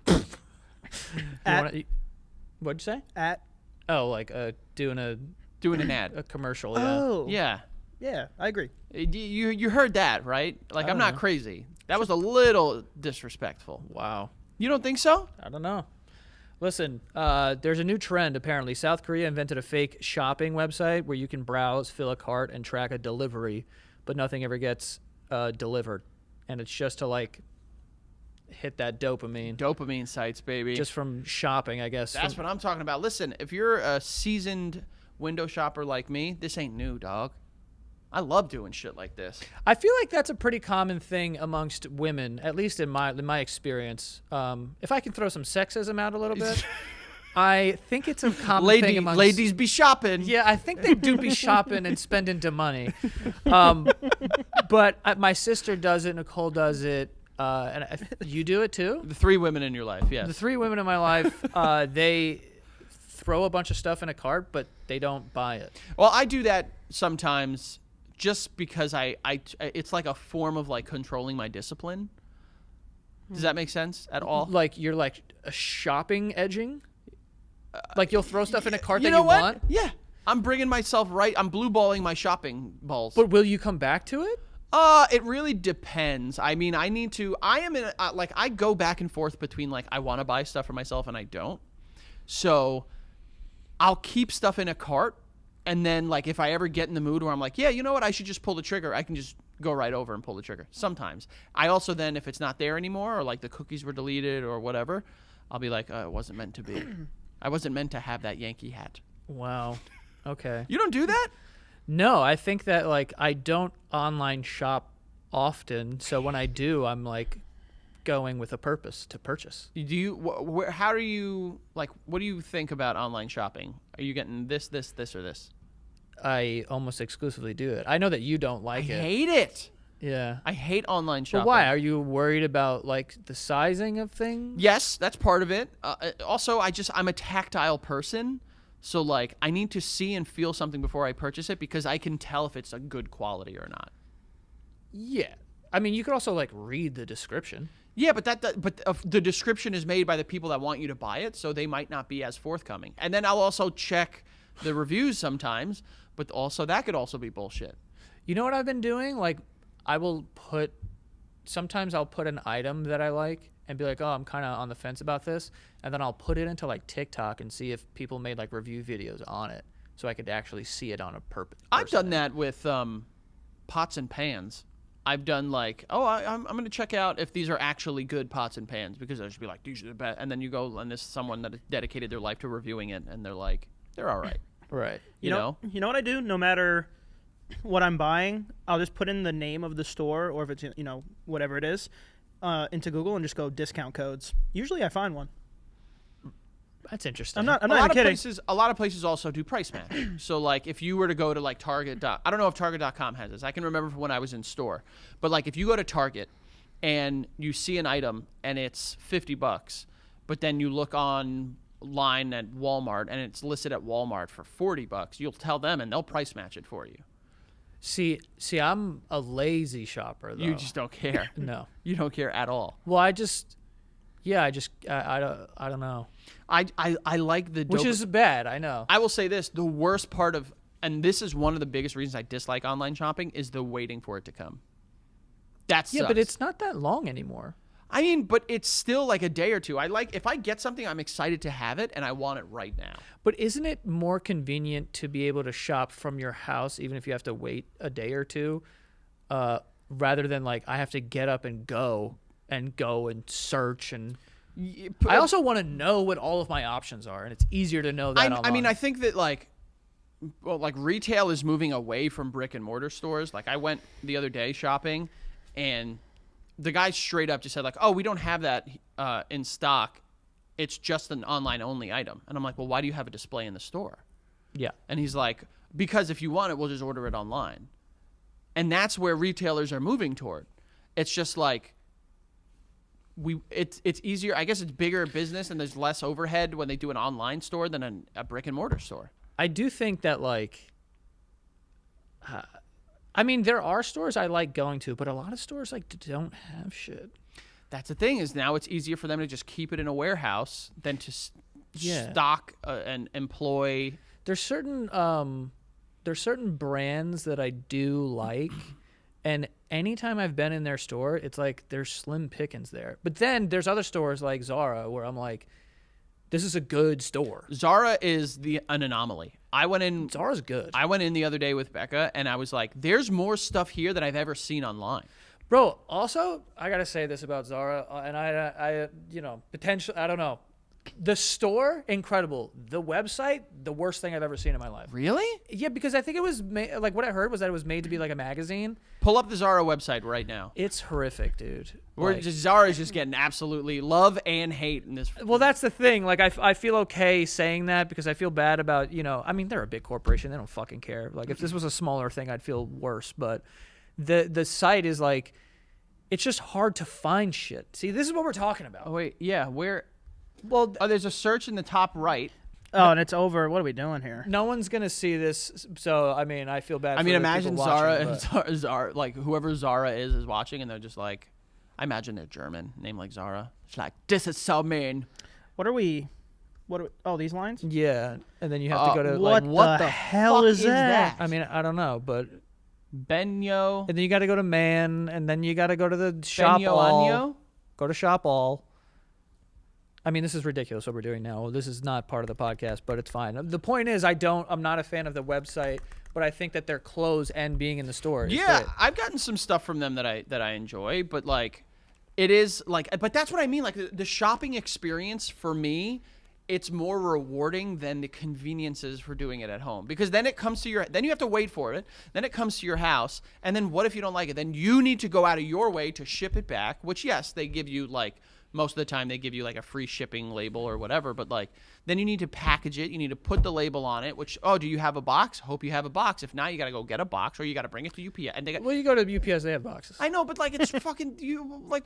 What'd you say? At Oh, like doing Doing an ad. a commercial. Yeah. oh Yeah. I agree. You heard that, right? Like, I'm don't not know. crazy. That was a little disrespectful. Wow. You don't think so? I don't know. Listen, there's a new trend apparently. South Korea invented a fake shopping website where you can browse, fill a cart, and track a delivery, but nothing ever gets delivered, and it's just to like hit that dopamine Dopamine sites, baby. just from shopping, I guess. That's what I'm talking about. Listen, if you're a seasoned window shopper like me, this ain't new, dog. I love doing shit like this. I feel like that's a pretty common thing amongst women, at least in my experience. If I can throw some sexism out a little bit, I think it's a common thing amongst ladies be shopping. Yeah, I think they do be shopping and spending the money. But my sister does it, Nicole does it, you do it too? The 3 women in your life, yes. The 3 women in my life, they throw a bunch of stuff in a cart, but they don't buy it. Well, I do that sometimes just because it's like a form of like controlling my discipline. Does that make sense at all? Like you're like a shopping edging? Like you'll throw stuff in a cart You that know you what? want? Yeah. I'm bringing myself right. I'm blue balling my shopping balls. But will you come back to it? It really depends. I mean, I go back and forth between like I want to buy stuff for myself and I don't. So I'll keep stuff in a cart, and then like if I ever get in the mood where I'm like, yeah, you know what, I should just pull the trigger, I can just go right over and pull the trigger. Sometimes. I also then, if it's not there anymore or like the cookies were deleted or whatever, I'll be like, it wasn't meant to be. I wasn't meant to have that Yankee hat. Wow. Okay. You don't do that? No, I think that like I don't online shop often, so when I do, I'm like going with a purpose to purchase. Do you? How do you like? What do you think about online shopping? Are you getting this, or this? I almost exclusively do it. I know that you don't like I it. hate it. Yeah. I hate online shopping. But why? Are you worried about like the sizing of things? Yes, that's part of it. Also, I'm a tactile person, so like I need to see and feel something before I purchase it because I can tell if it's a good quality or not. Yeah. I mean, you could also like read the description. Yeah, but the description is made by the people that want you to buy it, so they might not be as forthcoming. And then I'll also check the reviews sometimes, but also that could also be bullshit. You know what I've been doing? Like, sometimes I'll put an item that I like and be like, oh, I'm kind of on the fence about this. And then I'll put it into like TikTok and see if people made like review videos on it so I could actually see it on a purpose. I've done that with pots and pans. I've done like, I'm going to check out if these are actually good pots and pans because I'll just be like, these are the best. And then you go and there's someone that dedicated their life to reviewing it and they're like, they're all right. Right. You know? You know what I do? No matter what I'm buying, I'll just put in the name of the store or if it's, whatever it is, into Google and just go discount codes. Usually I find one. That's interesting. I'm not a even lot of kidding. a lot of places also do price match. So like if you were to go to like Target. I don't know if Target.com has this. I can remember from when I was in store. But like if you go to Target and you see an item and it's $50, but then you look online at Walmart and it's listed at Walmart for $40, you'll tell them and they'll price match it for you. See, I'm a lazy shopper though. You just don't care. No. You don't care at all. Well, I don't know. I like the Which is bad, I know. I will say this, the worst part of, and this is one of the biggest reasons I dislike online shopping, is the waiting for it to come. That sucks. Yeah, but it's not that long anymore. I mean, but it's still like a day or two. If I get something, I'm excited to have it, and I want it right now. But isn't it more convenient to be able to shop from your house, even if you have to wait a day or two, rather than like I have to get up and go and search and... I also want to know what all of my options are, and it's easier to know that online. I mean, I think that like retail is moving away from brick and mortar stores. Like I went the other day shopping, and the guy straight up just said like, "Oh, we don't have that in stock. It's just an online only item." And I'm like, "Well, why do you have a display in the store?" Yeah. And he's like, "Because if you want it, we'll just order it online." And that's where retailers are moving toward. It's just like it's easier. I guess it's bigger business and there's less overhead when they do an online store than a brick and mortar store. I do think that like, I mean, there are stores I like going to, but a lot of stores like don't have shit. That's the thing is now it's easier for them to just keep it in a warehouse than to stock and employ. There's certain brands that I do like, and anytime I've been in their store, it's like there's slim pickings there. But then there's other stores like Zara where I'm like, this is a good store. Zara is an anomaly. Zara's good. I went in the other day with Becca, and I was like, there's more stuff here than I've ever seen online. Bro, also, I got to say this about Zara, and I potentially, I don't know. The store, incredible. The website, the worst thing I've ever seen in my life. Really? Yeah, because I think it was, like, what I heard was that it was made to be like a magazine. Pull up the Zara website right now. It's horrific, dude. Zara's just getting absolutely love and hate in this. Well, that's the thing. Like, I feel okay saying that because I feel bad about, I mean, they're a big corporation. They don't fucking care. Like, if this was a smaller thing, I'd feel worse. But the site is like, it's just hard to find shit. See, this is what we're talking about. Oh, wait. Yeah. Where? Well, there's a search in the top right. Oh, and it's over. What are we doing here? No one's going to see this. So, I mean, I feel bad for imagine people Zara watching, and Zara, like whoever Zara is watching, and they're just like, I imagine they're German, name like Zara. It's like, this is so mean. Oh, these lines? Yeah. And then you have to go to, what like, the hell is that? I mean, I don't know, but... Benyo. And then you got to go to Man, and then you got to go to the Shop Benyo All. Anyo? Go to Shop All. I mean, this is ridiculous what we're doing now. This is not part of the podcast, but it's fine. The point is, I'm not a fan of the website, but I think that their clothes and being in the store is Yeah, great. I've gotten some stuff from them that I enjoy, but like, it is like, but that's what I mean. Like the shopping experience for me it's more rewarding than the conveniences for doing it at home, because then it comes to then you have to wait for it, then it comes to your house, and then what if you don't like it? Then you need to go out of your way to ship it back, which yes, they give you like most of the time they give you like a free shipping label or whatever, but like then you need to package it, you need to put the label on it, which, oh, do you have a box? Hope you have a box. If not, you got to go get a box, or you got to bring it to UPS. And Well, you go to UPS, they have boxes. I know, but like it's fucking you like.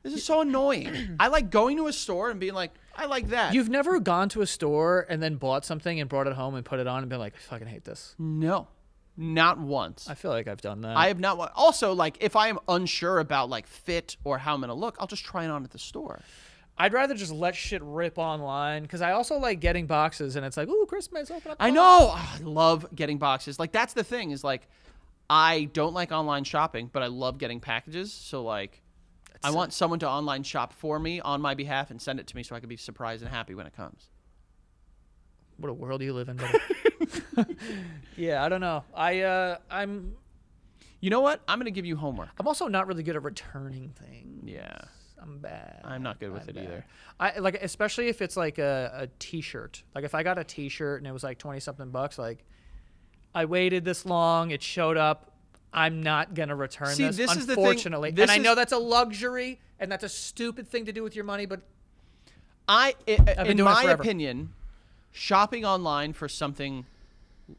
This is so annoying. I like going to a store and being like, I like that. You've never gone to a store and then bought something and brought it home and put it on and been like, I fucking hate this. No, not once. I feel like I've done that. I have not. Also, like if I am unsure about like fit or how I'm gonna look, I'll just try it on at the store. I'd rather just let shit rip online, because I also like getting boxes and it's like, ooh, Christmas, open up. I know. Oh, I love getting boxes. Like that's the thing is like, I don't like online shopping, but I love getting packages. So like, I want someone to online shop for me on my behalf and send it to me so I can be surprised and happy when it comes. What a world you live in, buddy. Yeah, I don't know. I'm You know what? I'm gonna give you homework. also not really good at returning things. Yeah. I'm bad. I'm not good with it bad. either. I like, especially if it's like a t-shirt. Like if I got a t-shirt and it was like 20 something bucks, like I waited this long, it showed up. I'm not gonna return See, this, this is the thing- unfortunately. this And I is- know that's a luxury and that's a stupid thing to do with your money, but In doing it my forever. opinion, shopping online for something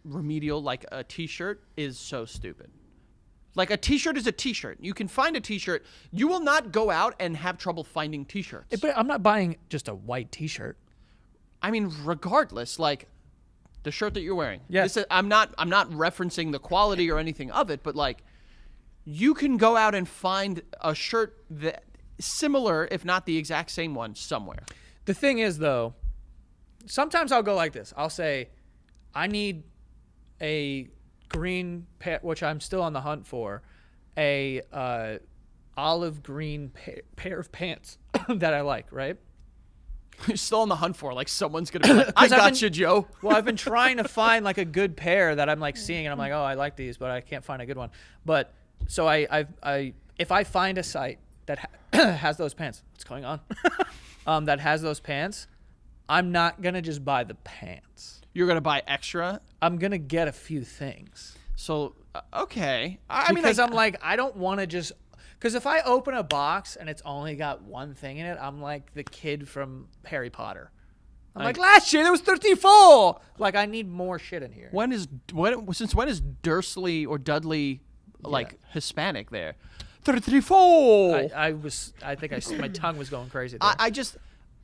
remedial like a t-shirt is so stupid. Like a t-shirt is a t-shirt. You can find a t-shirt. You will not go out and have trouble finding t-shirts. but I'm not buying just a white t-shirt. I mean, regardless, like the shirt that you're wearing. Yes. I'm not referencing the quality or anything of it, but like you can go out and find a shirt that similar, if not the exact same one, somewhere. The thing is, though, sometimes I'll go like this. I'll say, I need a green pair, which I'm still on the hunt for, a olive green pair of pants that I like, right? You're still on the hunt for, like someone's gonna be like, I 'Cause I've got been- you, Joe. Well, I've been trying to find like a good pair that I'm like seeing, and I'm like, oh, I like these, but I can't find a good one. But so I if I find a site that has those pants, what's going on? That has those pants, I'm not gonna just buy the pants. You're gonna buy extra. I'm gonna get a few things. So okay, I mean, Because I'm like, I don't want to just. Because if I open a box and it's only got one thing in it, I'm like the kid from Harry Potter. I'm like, last year there was 34. Like, I need more shit in here. since when is Dursley or Dudley like Hispanic there? 34. I think my tongue was going crazy there. I just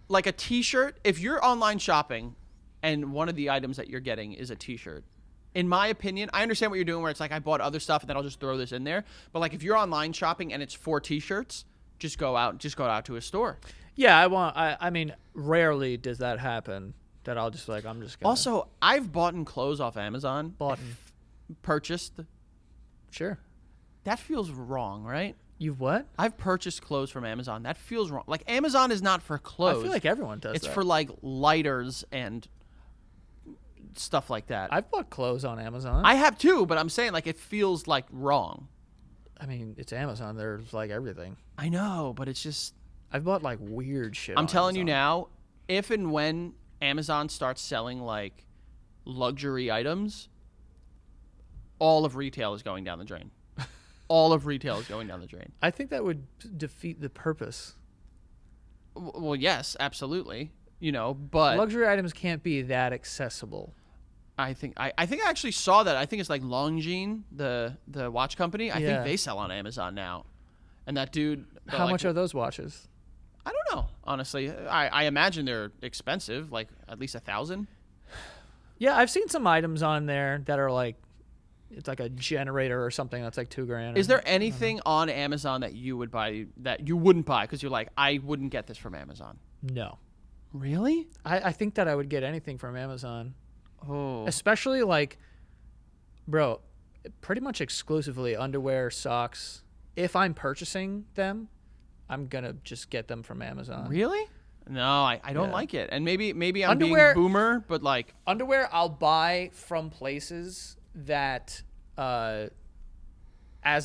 like a t-shirt. If you're online shopping and one of the items that you're getting is a t-shirt, in my opinion, I understand what you're doing where it's like I bought other stuff and then I'll just throw this in there. But like if you're online shopping and it's 4 t-shirts, just go out to a store. Yeah, I mean, rarely does that happen. That I'll just like, I'm just gonna. Also, I've bought clothes off Amazon. Purchased. Sure. That feels wrong, right? You've what? I've purchased clothes from Amazon. That feels wrong. Like Amazon is not for clothes. I feel like everyone does It's that. for like lighters and stuff like that. I've bought clothes on Amazon. I have too, but I'm saying like it feels like wrong. I mean, it's Amazon. There's like everything. I know, but it's just I've bought like weird shit. I'm on telling you Amazon. now, if and when Amazon starts selling like luxury items, all of retail is going down the drain. All of retail is going down the drain. I think that would defeat the purpose. Well, yes, absolutely. You know, but Luxury items can't be that accessible. I think I actually saw that. I think it's like Longines, the watch company. I Yeah. think they sell on Amazon now. And that dude, How much are those watches? I don't know. Honestly, I imagine they're expensive, like at least 1,000. Yeah, I've seen some items on there that are like, it's like a generator or something that's like $2,000. Is there anything on Amazon that you would buy that you wouldn't buy because you're like, I wouldn't get this from Amazon? No. Really? I think that I would get anything from Amazon. Oh, Especially like, bro, pretty much exclusively underwear, socks. If I'm purchasing them, I'm going to just get them from Amazon. really? No, I don't Yeah. like it. And maybe I'm Underwear- being boomer, but like, Underwear I'll buy from places that as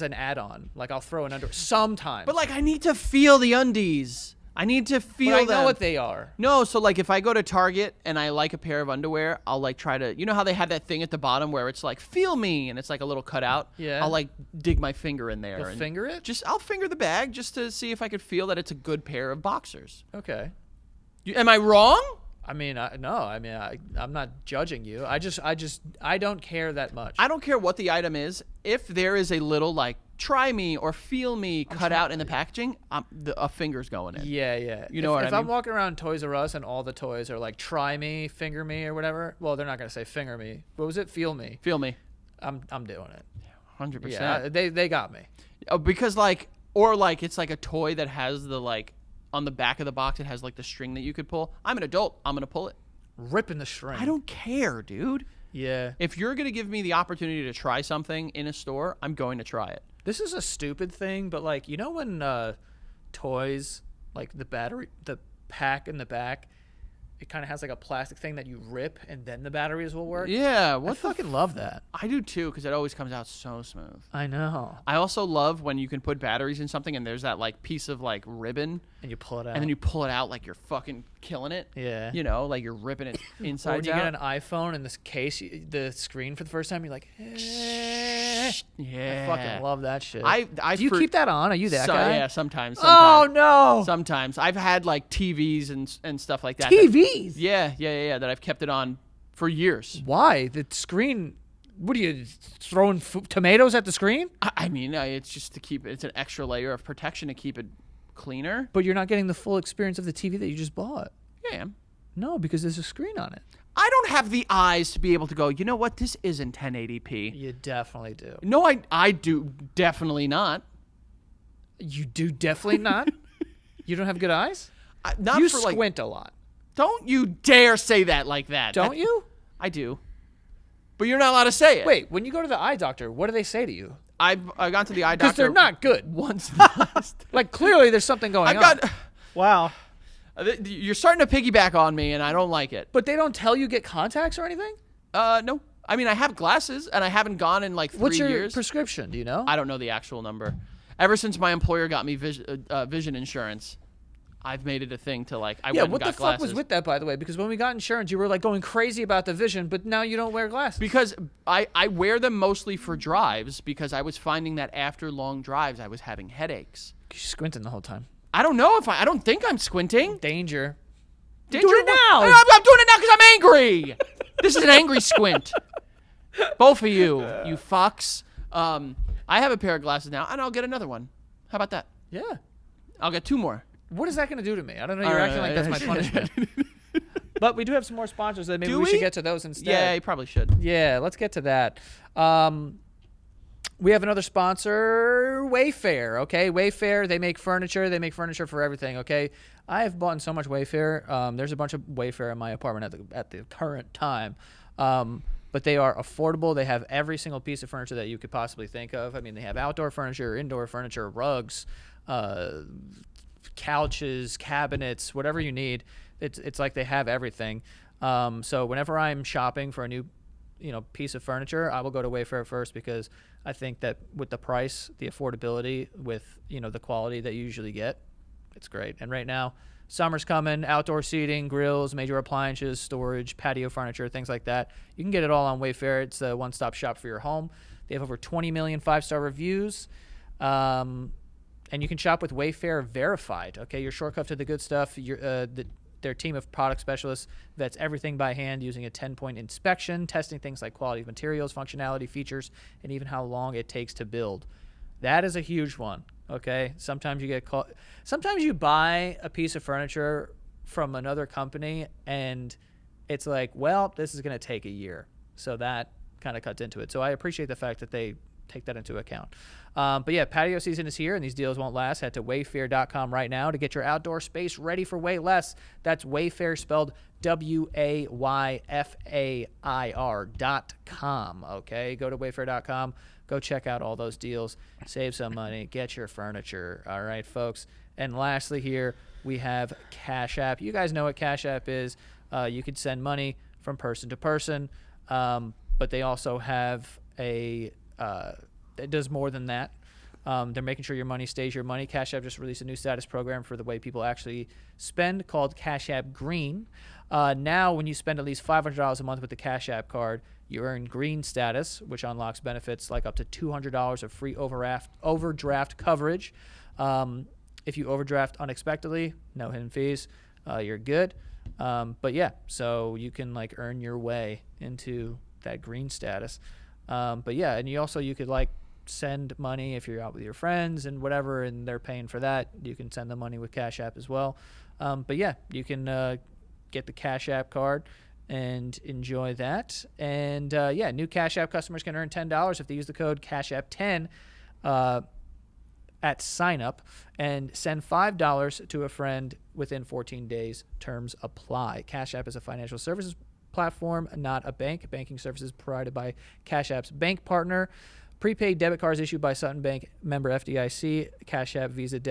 an add-on. Like I'll throw an underwear sometimes. but like I need to feel the undies. I need to But feel I know them. what they are. No, so like if I go to Target and I like a pair of underwear, I'll like try to, you know how they have that thing at the bottom where it's like feel me and it's like a little cutout. Yeah. I'll like dig my finger in there You'll and finger it? I'll finger the bag just to see if I could feel that it's a good pair of boxers. Okay. Am I wrong? I mean, I'm not judging you. I don't care that much. I don't care what the item is. If there is a little like try me or feel me cut out in the packaging, a finger's going in. Yeah, yeah. You know what I if I'm mean? walking around Toys R Us and all the toys are like try me, finger me, or whatever, well, they're not gonna say finger me. What was it? Feel me. Feel me. I'm doing it. 100%. Yeah, they got me. Because like, or like it's like a toy that has the like, on the back of the box, it has like the string that you could pull. I'm an adult. I'm going to pull it. Ripping the string. I don't care, dude. Yeah. If you're going to give me the opportunity to try something in a store, I'm going to try it. This is a stupid thing, but like, you know when toys, like the pack in the back, it kind of has like a plastic thing that you rip and then the batteries will work? Yeah. I What the fucking love that. I do too, because it always comes out so smooth. I know. I also love when you can put batteries in something and there's that like piece of like ribbon And you pull it out. and then you pull it out like you're fucking killing it. Yeah. You know, like you're ripping it Or inside when you out. get an iPhone and this case, the screen for the first time, you're like, eh. Yeah. I fucking love that shit. I Do you keep that on? Are you that guy? Yeah, sometimes. Oh no! Sometimes I've had like TVs and stuff like that. TVs. Yeah. That I've kept it on for years. Why the screen? What are you throwing tomatoes at the screen? I mean, it's just to keep it. It's an extra layer of protection to keep it cleaner. But you're not getting the full experience of the TV that you just bought. Yeah. No, because there's a screen on it. I don't have the eyes to be able to go, you know what? This isn't 1080p. You definitely do. No, I do definitely not. You do definitely not. You don't have good eyes. Not You for like. squint a lot, Don't you dare say that like that. don't you? I do. But you're not allowed to say it. Wait, when you go to the eye doctor, what do they say to you? I gone to the eye Because doctor they're not good. once. in the last- Like clearly, there's something going I've on. got. Wow. You're starting to piggyback on me, and I don't like it. But they don't tell you get contacts or anything. No. I mean, I have glasses, and I haven't gone in like 3 What's your years. prescription? Do you know? I don't know the actual number. Ever since my employer got me vision insurance, I've made it a thing to like I Yeah, went what and the got fuck glasses. was with that, by the way? Because when we got insurance, you were like going crazy about the vision, but now you don't wear glasses. Because I wear them mostly for drives because I was finding that after long drives I was having headaches. You're squinting the whole time. I don't know if I don't think I'm squinting. Danger. Danger, doing it now. I'm doing it now because I'm angry. This is an angry squint. Both of you fucks. I have a pair of glasses now, and I'll get another one. How about that? Yeah. I'll get 2 more. What is that going to do to me? I don't know. You're All acting like right. that's my punishment. But we do have some more sponsors that maybe Do we we? should get to those instead. Yeah, you probably should. Yeah, let's get to that. We have another sponsor, Wayfair. Okay, Wayfair. They make furniture. They make furniture for everything. Okay, I have bought so much Wayfair. There's a bunch of Wayfair in my apartment at the current time. But they are affordable. They have every single piece of furniture that you could possibly think of. I mean, they have outdoor furniture, indoor furniture, rugs, couches, cabinets, whatever you need. It's like they have everything. So whenever I'm shopping for a new, piece of furniture, I will go to Wayfair first because I think that with the price, the affordability, with the quality that you usually get, it's great. And right now, summer's coming, outdoor seating, grills, major appliances, storage, patio furniture, things like that. You can get it all on Wayfair. It's a one-stop shop for your home. They have over 20 million 5-star reviews. And you can shop with Wayfair Verified. Okay, your shortcut to the good stuff. Their team of product specialists vets everything by hand using a 10-point inspection, testing things like quality of materials, functionality, features, and even how long it takes to build. That is a huge one. Okay, sometimes you get caught. Sometimes you buy a piece of furniture from another company, and it's like, well, this is going to take a year. So that kind of cuts into it. So I appreciate the fact that they take that into account. But yeah, patio season is here, and these deals won't last. Head to wayfair.com right now to get your outdoor space ready for way less. That's Wayfair, spelled WAYFAIR.com. Okay, go to wayfair.com. Go check out all those deals. Save some money. Get your furniture. All right, folks. And lastly here, we have Cash App. You guys know what Cash App is. You could send money from person to person, but they also have it does more than that. They're making sure your money stays your money. Cash App just released a new status program for the way people actually spend called Cash App Green. Now, when you spend at least $500 a month with the Cash App card, you earn green status, which unlocks benefits like up to $200 of free overdraft coverage. If you overdraft unexpectedly, no hidden fees, you're good. But yeah, so you can like earn your way into that green status. But yeah, and you could like send money if you're out with your friends and whatever, and they're paying for that. You can send them money with Cash App as well. But yeah, you can get the Cash App card and enjoy that. And yeah, new Cash App customers can earn $10 if they use the code CashApp10 at sign up, and send $5 to a friend within 14 days. Terms apply. Cash App is a financial services platform, not a bank. Banking services provided by Cash App's bank partner. Prepaid debit cards issued by Sutton Bank, member FDIC. Cash App Visa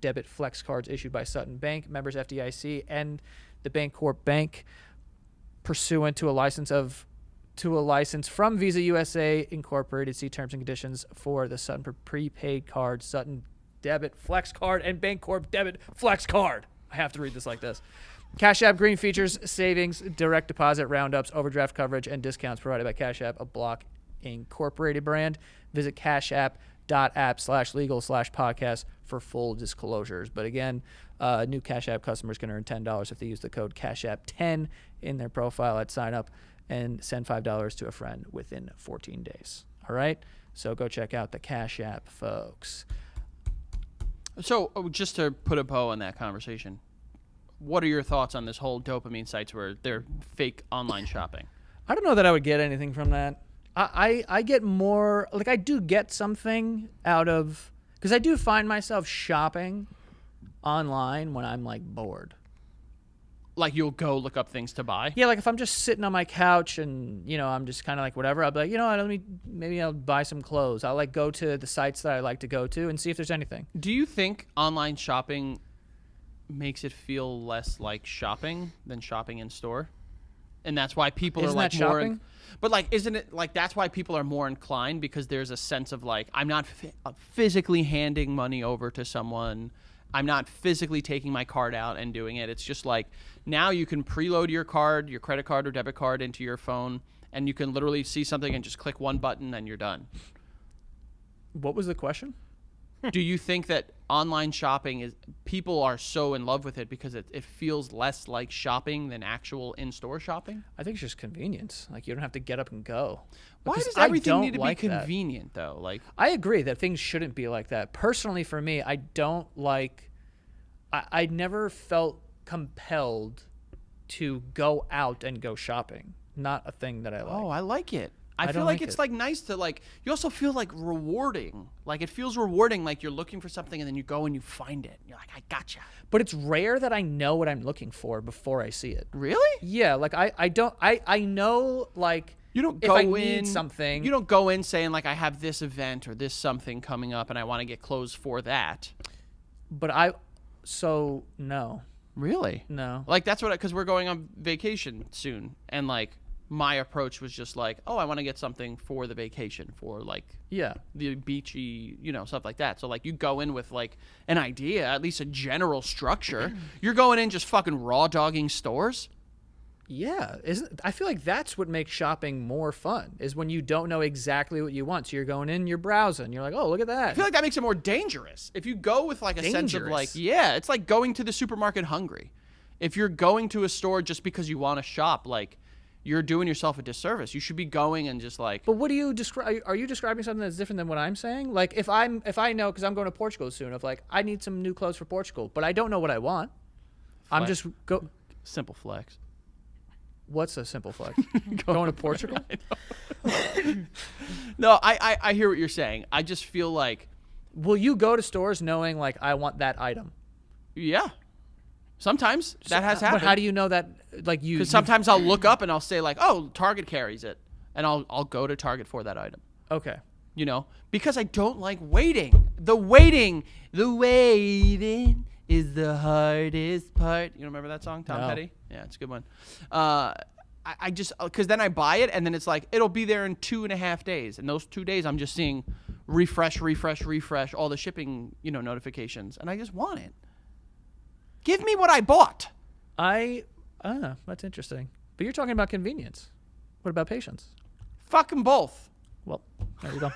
debit flex cards issued by Sutton Bank, members FDIC, and the Bancorp Bank, pursuant to a license from Visa USA Incorporated. See terms and conditions for the Sutton prepaid card, Sutton debit flex card, and Bancorp debit flex card. I have to read this like this. Cash App Green features savings, direct deposit roundups, overdraft coverage, and discounts provided by Cash App, a Block Incorporated brand. Visit cashapp.app/legal/podcast for full disclosures. But again, new Cash App customers can earn $10 if they use the code CashApp10 in their profile at sign up, and send $5 to a friend within 14 days. All right? So go check out the Cash App, folks. So just to put a bow on that conversation, what are your thoughts on this whole dopamine sites where they're fake online shopping? I don't know that I would get anything from that. I get more, like I do get something out of, because I do find myself shopping online when I'm like bored. Like you'll go look up things to buy? Yeah, like if I'm just sitting on my couch and, I'm just kind of like whatever, I'll be like, maybe I'll buy some clothes. I'll like go to the sites that I like to go to and see if there's anything. Do you think online shopping makes it feel less like shopping than shopping in store? And that's why people Isn't are like that more shopping? But like, isn't it like that's why people are more inclined, because there's a sense of like, I'm not physically handing money over to someone. I'm not physically taking my card out and doing it. It's just like now you can preload your card, your credit card or debit card into your phone, and you can literally see something and just click one button and you're done. What was the question? Do you think that online shopping is, people are so in love with it because it feels less like shopping than actual in-store shopping? I think it's just convenience. Like you don't have to get up and go. Why Because does I everything don't need to like be that. convenient though? Like, I agree that things shouldn't be like that. Personally, for me, I don't like. I never felt compelled to go out and go shopping. Not a thing that I like. oh, I like it. I feel don't like like it's it. like nice to like, you also feel like rewarding. Like it feels rewarding, like you're looking for something and then you go and you find it. You're like, I gotcha. But it's rare that I know what I'm looking for before I see it. Really? Yeah, like I don't. I know like You don't if go I in need something. You don't go in saying like, I have this event or this something coming up and I want to get clothes for that. But no. Really? No. Like that's what, because we're going on vacation soon, and like my approach was just like, oh, I want to get something for the vacation, for like Yeah. the beachy, stuff like that. So like you go in with like an idea, at least a general structure. You're going in just fucking raw dogging stores. Yeah, I feel like that's what makes shopping more fun, is when you don't know exactly what you want. So you're going in, you're browsing, you're like, oh, look at that. I feel like that makes it more dangerous. If you go with like a sense of like, Dangerous? yeah, it's like going to the supermarket hungry. If you're going to a store just because you want to shop, like you're doing yourself a disservice. You should be going and just like, But what do you describe? Are you describing something that's different than what I'm saying? Like if I know, because I'm going to Portugal soon, of like I need some new clothes for Portugal, but I don't know what I want. I'm Flex. just go. simple flex. What's a simple flex? Going to Portugal? No, I hear what you're saying. I just feel like, Will you go to stores knowing like I want that item? yeah, sometimes that has happened. But how do you know that? Like you? Because sometimes I'll look up and I'll say like, oh, Target carries it, and I'll go to Target for that item. Okay. Because I don't like waiting. The waiting is the hardest part. You remember that song, Tom No. Petty? Yeah, it's a good one. I just, because then I buy it and then it's like, it'll be there in 2.5 days. And those 2 days I'm just seeing refresh all the shipping, notifications, and I just want it. Give me what I bought. That's interesting. But you're talking about convenience. What about patience? Fuck them both. Well, there you go.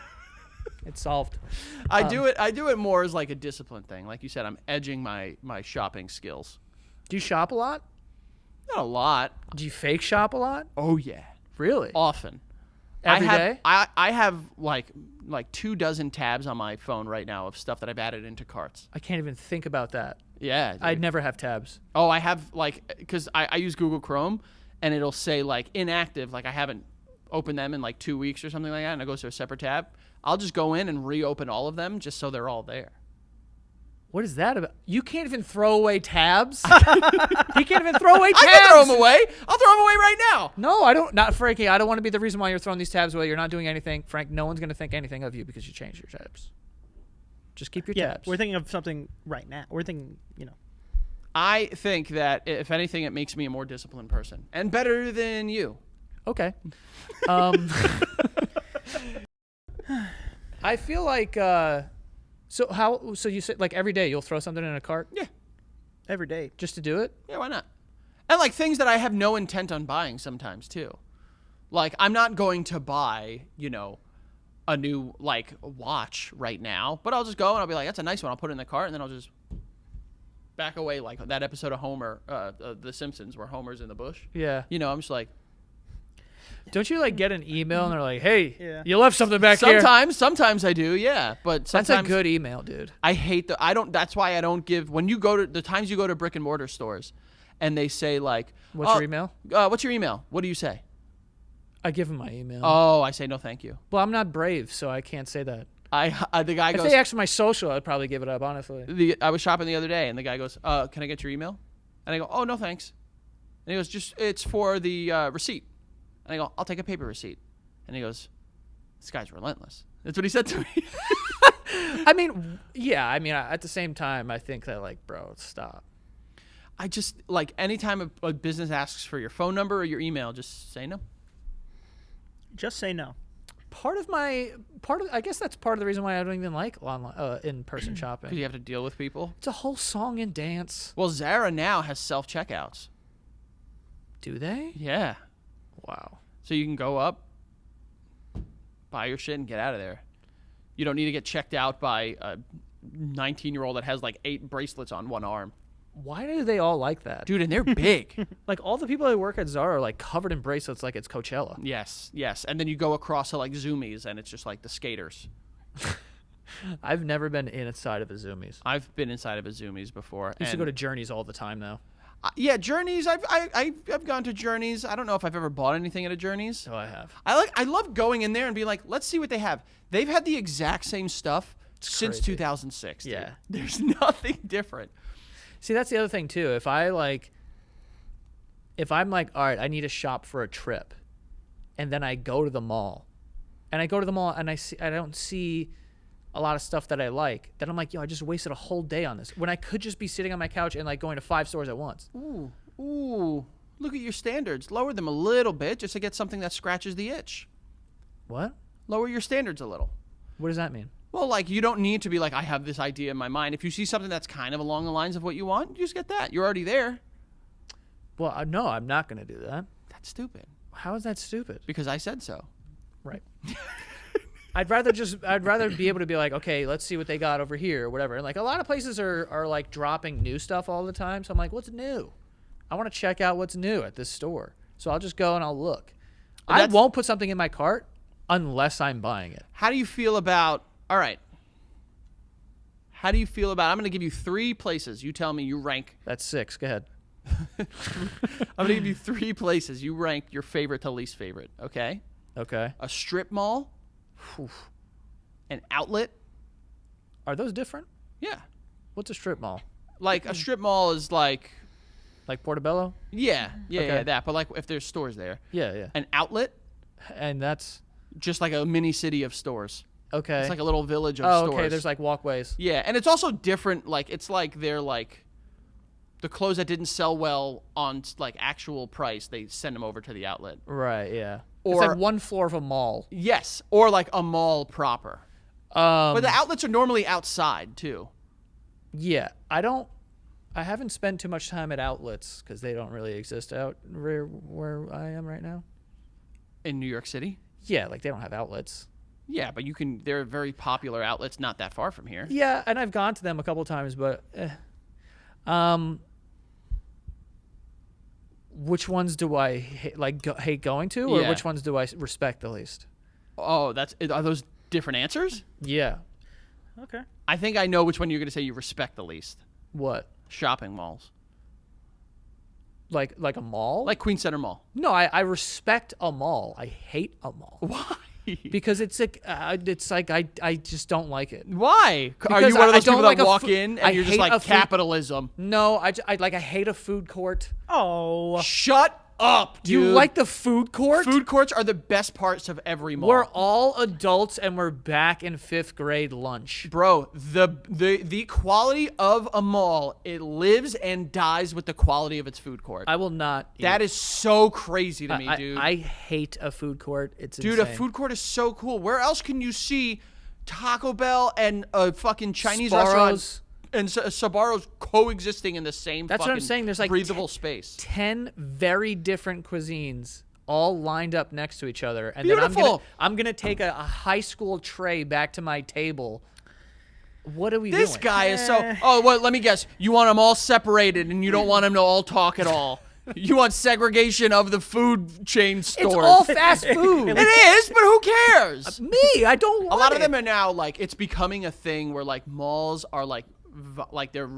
It's solved. I do it more as like a discipline thing. Like you said, I'm edging my shopping skills. Do you shop a lot? Not a lot. Do you fake shop a lot? Oh yeah, Really? often. Every day? I have like 24 tabs on my phone right now of stuff that I've added into carts. I can't even think about that. Yeah, dude. I'd never have tabs. Oh, I have because I use Google Chrome, and it'll say like inactive, like I haven't opened them in like 2 weeks or something like that, and it goes to a separate tab. I'll just go in and reopen all of them just so they're all there. What is that about? You can't even throw away tabs? He can't even throw away tabs. I can throw them away. I'll throw them away right now. No, I don't. Not Frankie. I don't want to be the reason why you're throwing these tabs away. You're not doing anything. Frank, no one's going to think anything of you because you changed your tabs. Just keep your Yeah, tabs. we're thinking of something right now. We're thinking, I think that if anything, it makes me a more disciplined person and better than you. Okay. I feel like so you said like every day you'll throw something in a cart Yeah, every day. just to do it? yeah, why not? And like things that I have no intent on buying sometimes too. Like I'm not going to buy, a new like watch right now, but I'll just go and I'll be like, that's a nice one. I'll put it in the cart and then I'll just back away like that episode of Homer, The Simpsons, where Homer's in the bush. Yeah. I'm just like, Don't you like get an email and they're like, "Hey, Yeah. you left something back here." sometimes I do, yeah. But That's sometimes a good email, dude. I hate that's why I don't give, when you go to, the times you go to brick and mortar stores and they say like, What's your email? What's your email? What do you say? I give them my email. Oh, I say no thank you. Well, I'm not brave, so I can't say that. The guy If goes, they asked for my social, I'd probably give it up, honestly. I was shopping the other day and the guy goes, can I get your email? And I go, oh, no thanks. And he goes, it's for the receipt. And I go, I'll take a paper receipt. And he goes, this guy's relentless. That's what he said to me. I mean, yeah. I mean, at the same time, I think that like, bro, stop. I just, like, anytime a business asks for your phone number or your email, just say no. Just say no. I guess that's part of the reason why I don't even like online in-person Because shopping. you have to deal with people. It's a whole song and dance. Well, Zara now has self-checkouts. Do they? Yeah. Wow. So you can go up, buy your shit, and get out of there. You don't need to get checked out by a 19-year-old that has like 8 bracelets on one arm. Why do they all like that? Dude, and they're big. Like all the people that work at Zara are like covered in bracelets like it's Coachella. Yes. And then you go across to like Zoomies, and it's just like the skaters. I've never been inside of a Zoomies. I've been inside of a Zoomies before. I used to go to Journeys all the time though. Yeah, Journeys. I've gone to Journeys. I don't know if I've ever bought anything at a Journeys. So I have. I love going in there and being like, let's see what they have. They've had the exact same stuff since crazy. 2006. Dude. Yeah. There's nothing different. See, that's the other thing too. If I'm like, all right, I need to shop for a trip, and then I go to the mall, and I don't see a lot of stuff that I like, then I'm like, yo, I just wasted a whole day on this when I could just be sitting on my couch and like going to 5 stores at once. Ooh. Look at your standards. Lower them a little bit just to get something that scratches the itch. What? Lower your standards a little. What does that mean? Well, like, you don't need to be like, I have this idea in my mind. If you see something that's kind of along the lines of what you want, you just get that. You're already there. Well, no, I'm not going to do that. That's stupid. How is that stupid? Because I said so. Right. I'd rather be able to be like, okay, let's see what they got over here or whatever. And like a lot of places are like dropping new stuff all the time. So I'm like, what's new? I want to check out what's new at this store. So I'll just go and I'll look. I won't put something in my cart unless I'm buying it. How do you feel about, all right. How do you feel about, I'm going to give you 3 places. You tell me, you rank. That's 6. Go ahead. I'm going to give you 3 places. You rank your favorite to least favorite, okay? Okay. A strip mall, an outlet. Are those different? Yeah. What's a strip mall? Like a strip mall is like, Like Portobello? yeah, Okay. that. But like if there's stores there. Yeah, yeah. An outlet, And that's just like a mini city of stores. okay. It's like a little village of oh, stores. okay. There's like walkways. Yeah, and it's also different. Like it's like they're like the clothes that didn't sell well on like actual price. They send them over to the outlet. Right. Yeah. Or- it's like one floor of a mall. Yes, or like a mall proper. But the outlets are normally outside too. Yeah, I haven't spent too much time at outlets because they don't really exist out where I am right now. In New York City? Yeah, like they don't have outlets. Yeah, but there are very popular outlets not that far from here. Yeah, and I've gone to them a couple times, but which ones do I hate going to, or Yeah. which ones do I respect the least? Oh, are those different answers? Yeah. Okay. I think I know which one you're going to say you respect the least. What? Shopping malls. Like a mall? Like Queen Center Mall. No, I respect a mall. I hate a mall. Why? Because it's like I just don't like it. Why? Are Because you one of I those people don't that like a walk fu- in I and you're just hate a like food- capitalism? No, I hate a food court. Oh. Shut up, dude. You like the food court? Food courts are the best parts of every mall. We're all adults and we're back in 5th grade lunch. Bro, the quality of a mall, it lives and dies with the quality of its food court. I will not. That is so crazy to me, dude. I hate a food court. It's Dude, insane. a food court is so cool. Where else can you see Taco Bell and a fucking Chinese restaurant and Sbarro's coexisting in the same That's what I'm fucking saying. There's like breathable space? 10 very different cuisines all lined up next to each other, and Beautiful. then I'm gonna take a high school tray back to my table. What are we This doing? guy is so. Oh, well, let me guess. You want them all separated, and you don't want them to all talk at all. You want segregation of the food chain stores. It's all fast food. It is, but who cares? Me, I don't want A lot of it. them are now like it's becoming a thing where like malls are like they're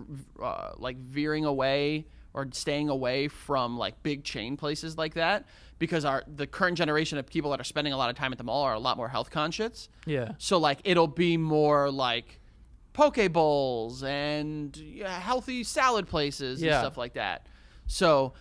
like veering away or staying away from like big chain places like that because the current generation of people that are spending a lot of time at the mall are a lot more health conscious. Yeah. So like it'll be more like poke bowls and healthy salad places and Yeah. stuff like that. So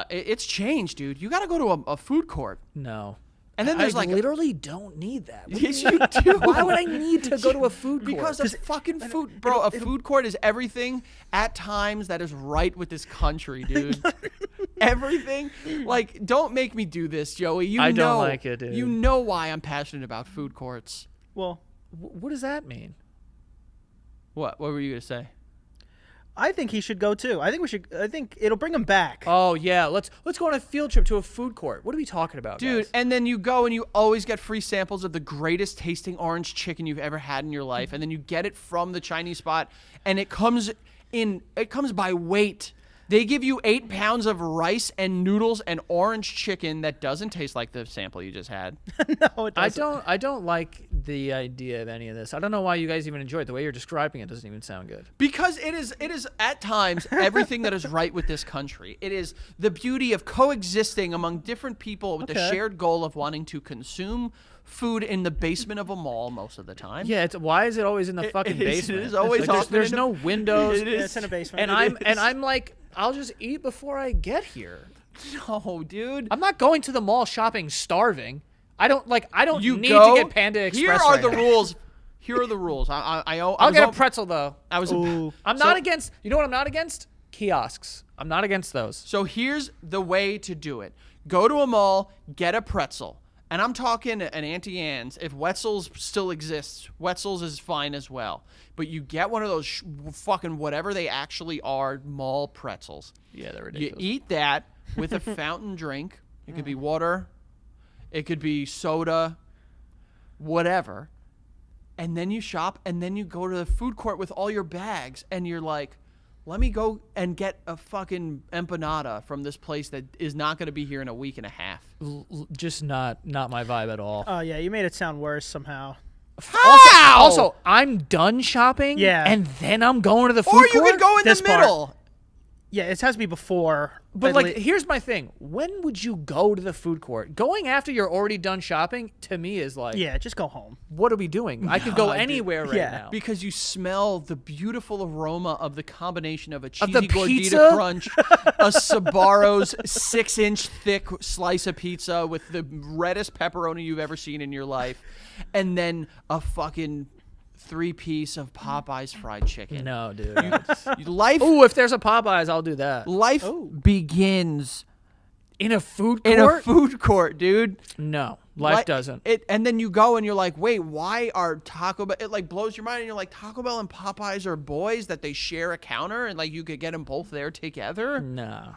it's changed, dude. You got to go to a food court. No. And then there's I like literally don't need that. What do Yes, you you mean? do. Why would I need to go to a food court? Because of fucking food, bro. A food court is everything at times that is right with this country, dude. Everything. Like, don't make me do this, Joey. You I know, don't like it, dude. You know why I'm passionate about food courts. Well, What does that mean? What? What were you gonna say? I think he should go too. I think it'll bring him back. Oh yeah, let's go on a field trip to a food court. What are we talking about, Dude, guys? and then you go and you always get free samples of the greatest tasting orange chicken you've ever had in your life, and then you get it from the Chinese spot, and it comes by weight. They give you 8 pounds of rice and noodles and orange chicken that doesn't taste like the sample you just had. No, it doesn't. I don't like the idea of any of this. I don't know why you guys even enjoy it. The way you're describing it doesn't even sound good. Because it is at times everything that is right with this country. It is the beauty of coexisting among different people with the Okay. shared goal of wanting to consume food in the basement of a mall most of the time. Yeah, why is it always in the fucking it basement? is always like, often there's in no windows. It Yeah, is. it's in a basement. and I'm like, I'll just eat before I get here. No, dude. I'm not going to the mall shopping starving. I don't You need go. to get Panda Express. Here are right the now. rules. Here are the rules. I'll I'll get a pretzel though. I was. Ooh. I'm not against. You know what I'm not against? Kiosks. I'm not against those. So here's the way to do it. Go to a mall, get a pretzel. And I'm talking an Auntie Anne's. If Wetzel's still exists, Wetzel's is fine as well. But you get one of those fucking whatever they actually are mall pretzels. Yeah, they're You ridiculous. eat that with a fountain drink. It could be water. It could be soda. Whatever. And then you shop and then you go to the food court with all your bags and you're like, let me go and get a fucking empanada from this place that is not going to be here in a week and a half. Just not my vibe at all. Oh yeah, you made it sound worse somehow. How? Also, I'm done shopping. Yeah. And then I'm going to the food or you court. could go in This the part. middle. Yeah, it has to be before. But at like, lea- here's my thing. When would you go to the food court? Going after you're already done shopping to me is like, yeah, just go home. what are we doing? I could go dude. anywhere right Yeah. now. Because you smell the beautiful aroma of the combination of a the cheesy gordita pizza? crunch, a Sbarro's 6-inch thick slice of pizza with the reddest pepperoni you've ever seen in your life, and then a fucking 3-piece of Popeye's fried chicken. No, dude. Life Ooh, if there's a Popeyes, I'll do that. begins In a food in court? a food court, dude. No. Life doesn't. And then you go and you're like, wait, why are Taco Bell? It like blows your mind, and you're like, Taco Bell and Popeyes are boys that they share a counter, and like you could get them both there together. No.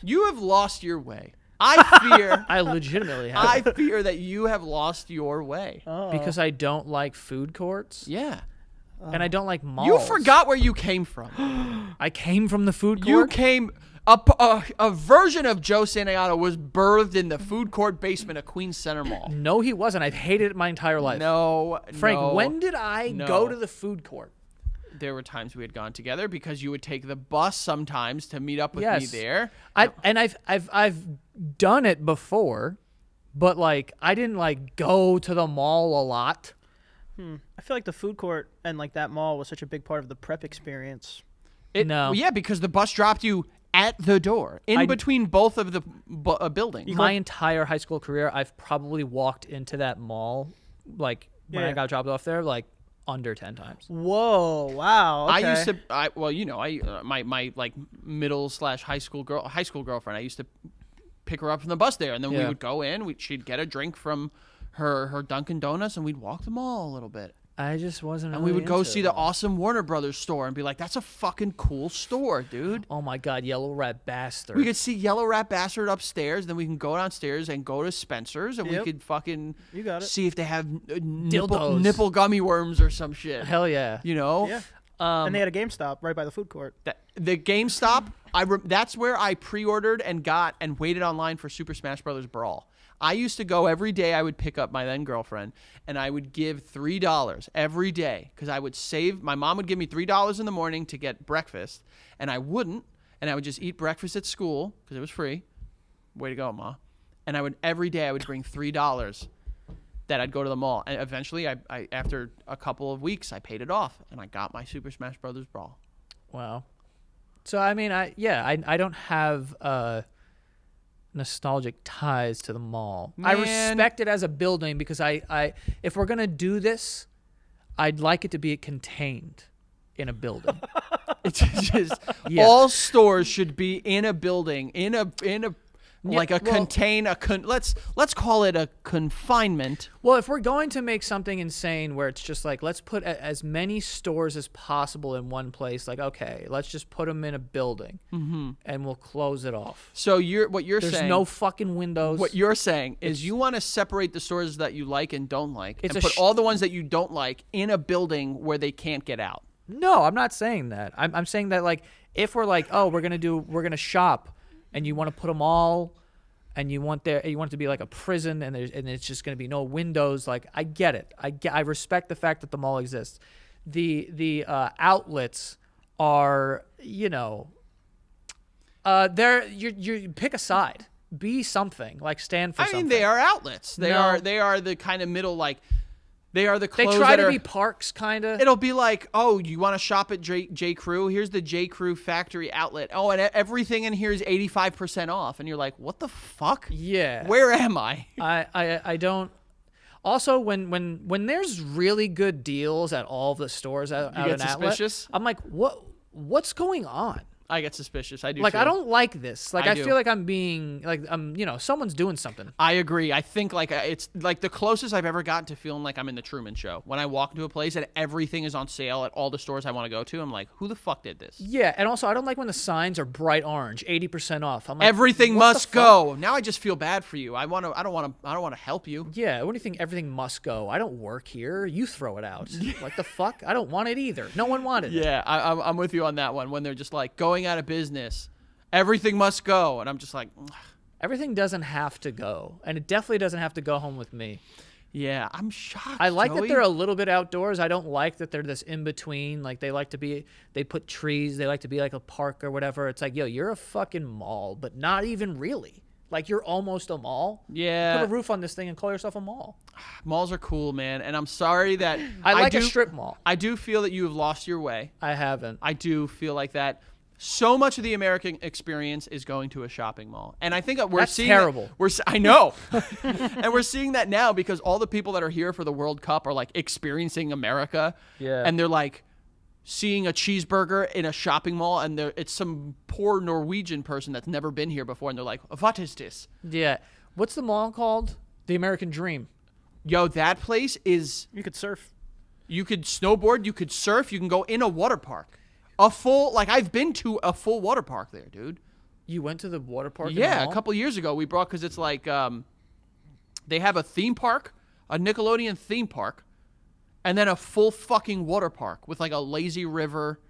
You have lost your way. I fear. I legitimately have. I fear that you have lost your way. Because I don't like food courts. Yeah. And I don't like malls. You forgot where you came from. I came from the food You court. came. A version of Joe Santayana was birthed in the food court basement of Queens Center Mall. No, he wasn't. I've hated it my entire life. No, Frank, no, when did I no. go to the food court? There were times we had gone together because you would take the bus sometimes to meet up with me Yes. there. I've done it before, but like I didn't like go to the mall a lot. I feel like the food court and like that mall was such a big part of the prep experience. No. Yeah, because the bus dropped you at the door, in between both of the buildings. My entire high school career, I've probably walked into that mall, like when I Yeah. got dropped off there, like under 10 times. Whoa! Wow. Okay. I used to, my like middle/high school girlfriend. I used to pick her up from the bus there, and then we Yeah. would go in. She'd get a drink from her Dunkin' Donuts, and we'd walk the mall a little bit. I just wasn't. And we really would go into see it. the awesome Warner Brothers store and be like, "That's a fucking cool store, dude." Oh my God, Yellow Rat Bastard. We could see Yellow Rat Bastard upstairs, then we can go downstairs and go to Spencer's, and Yep. we could fucking You got it. see if they have Dildos. nipple gummy worms or some shit. Hell yeah. You know? Yeah. Um, And they had a GameStop right by the food court. The GameStop, that's where I pre-ordered and got and waited online for Super Smash Brothers Brawl. I used to go every day. I would pick up my then girlfriend, and I would give $3 every day because I would save. My mom would give me $3 in the morning to get breakfast, and I wouldn't, and I would just eat breakfast at school because it was free. Way to go, Ma! And every day I would bring $3 that I'd go to the mall, and eventually, I after a couple of weeks, I paid it off, and I got my Super Smash Brothers Brawl. Wow. So I mean, I don't have nostalgic ties to the mall. I Man. respect it as a building because I if we're gonna do this, I'd like it to be contained in a building. It's just Yeah. all stores should be in a building, in a like a well- let's call it a confinement. Well, if we're going to make something insane where it's just like let's put as many stores as possible in one place, like okay, let's just put them in a building and we'll close it off. So what you're There's saying, no fucking windows. what you're saying is you want to separate the stores that you like and don't like, It's and a put all the ones that you don't like in a building where they can't get out. No, I'm not saying that. I'm saying that like if we're like, oh, we're gonna shop, and you want to put them all, and you want it to be like a prison, and it's just gonna be no windows. Like I get it. I respect the fact that the mall exists. The outlets are they're you pick a side, be something, like stand for I something. mean, they are outlets. They No. are the kind of middle like they are the They clothes try that to are, be parks, kind of. It'll be like, oh, you want to shop at J. Crew? Here's the J. Crew factory outlet. Oh, and everything in here is 85% off. And you're like, what the fuck? Yeah. Where am I? I don't. Also, when there's really good deals at all the stores out get in Outlet, suspicious? I'm like, what's going on? I get suspicious. I do. Like, too. I don't like this. Like, I I do. feel like I'm being like someone's doing something. I agree. I think like it's like the closest I've ever gotten to feeling like I'm in the Truman Show. When I walk into a place and everything is on sale at all the stores I want to go to, I'm like, who the fuck did this? Yeah, and also I don't like when the signs are bright orange, 80% off. I'm like, Everything what the must fuck? go. Now I just feel bad for you. I don't want to help you. Yeah, what do you think? Everything must go. I don't work here. You throw it out. Like the fuck? I don't want it either. No one wanted it. Yeah, I'm with you on that one. When they're just like going out of business, everything must go, and I'm just like, ugh. Everything doesn't have to go, and it definitely doesn't have to go home with me. Yeah, I'm shocked. I like that Joey. they're a little bit outdoors. I don't like that they're this in between. Like they put trees. They like to be like a park or whatever. It's like, yo, you're a fucking mall, but not even really. Like you're almost a mall. Yeah. Put a roof on this thing and call yourself a mall. Malls are cool, man, and I'm sorry that I like a do- strip mall. I do feel that you have lost your way. I haven't. I do feel like that. So much of the American experience is going to a shopping mall, and I think that we're That's seeing terrible. I know, and we're seeing that now because all the people that are here for the World Cup are like experiencing America, Yeah. and they're like seeing a cheeseburger in a shopping mall, and it's some poor Norwegian person that's never been here before, and they're like, "What is this?" Yeah. What's the mall called? The American Dream. Yo, that place is. You could surf. You could snowboard. You could surf. You can go in a water park. I've been to a full water park there, dude. You went to the water park? Yeah, a couple years ago we brought, because it's like they have a theme park, a Nickelodeon theme park, and then a full fucking water park with like a lazy river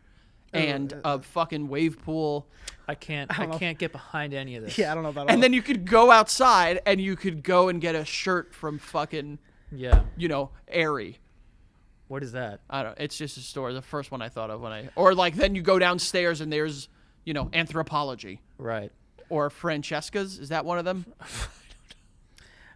and a fucking wave pool. I can't get behind any of this. Yeah, I don't know about all And then you could go outside and you could go and get a shirt from fucking, Yeah. Aerie. What is that? I don't. It's just a store. The first one I thought of then you go downstairs and there's, Anthropology Right. or Francesca's. Is that one of them?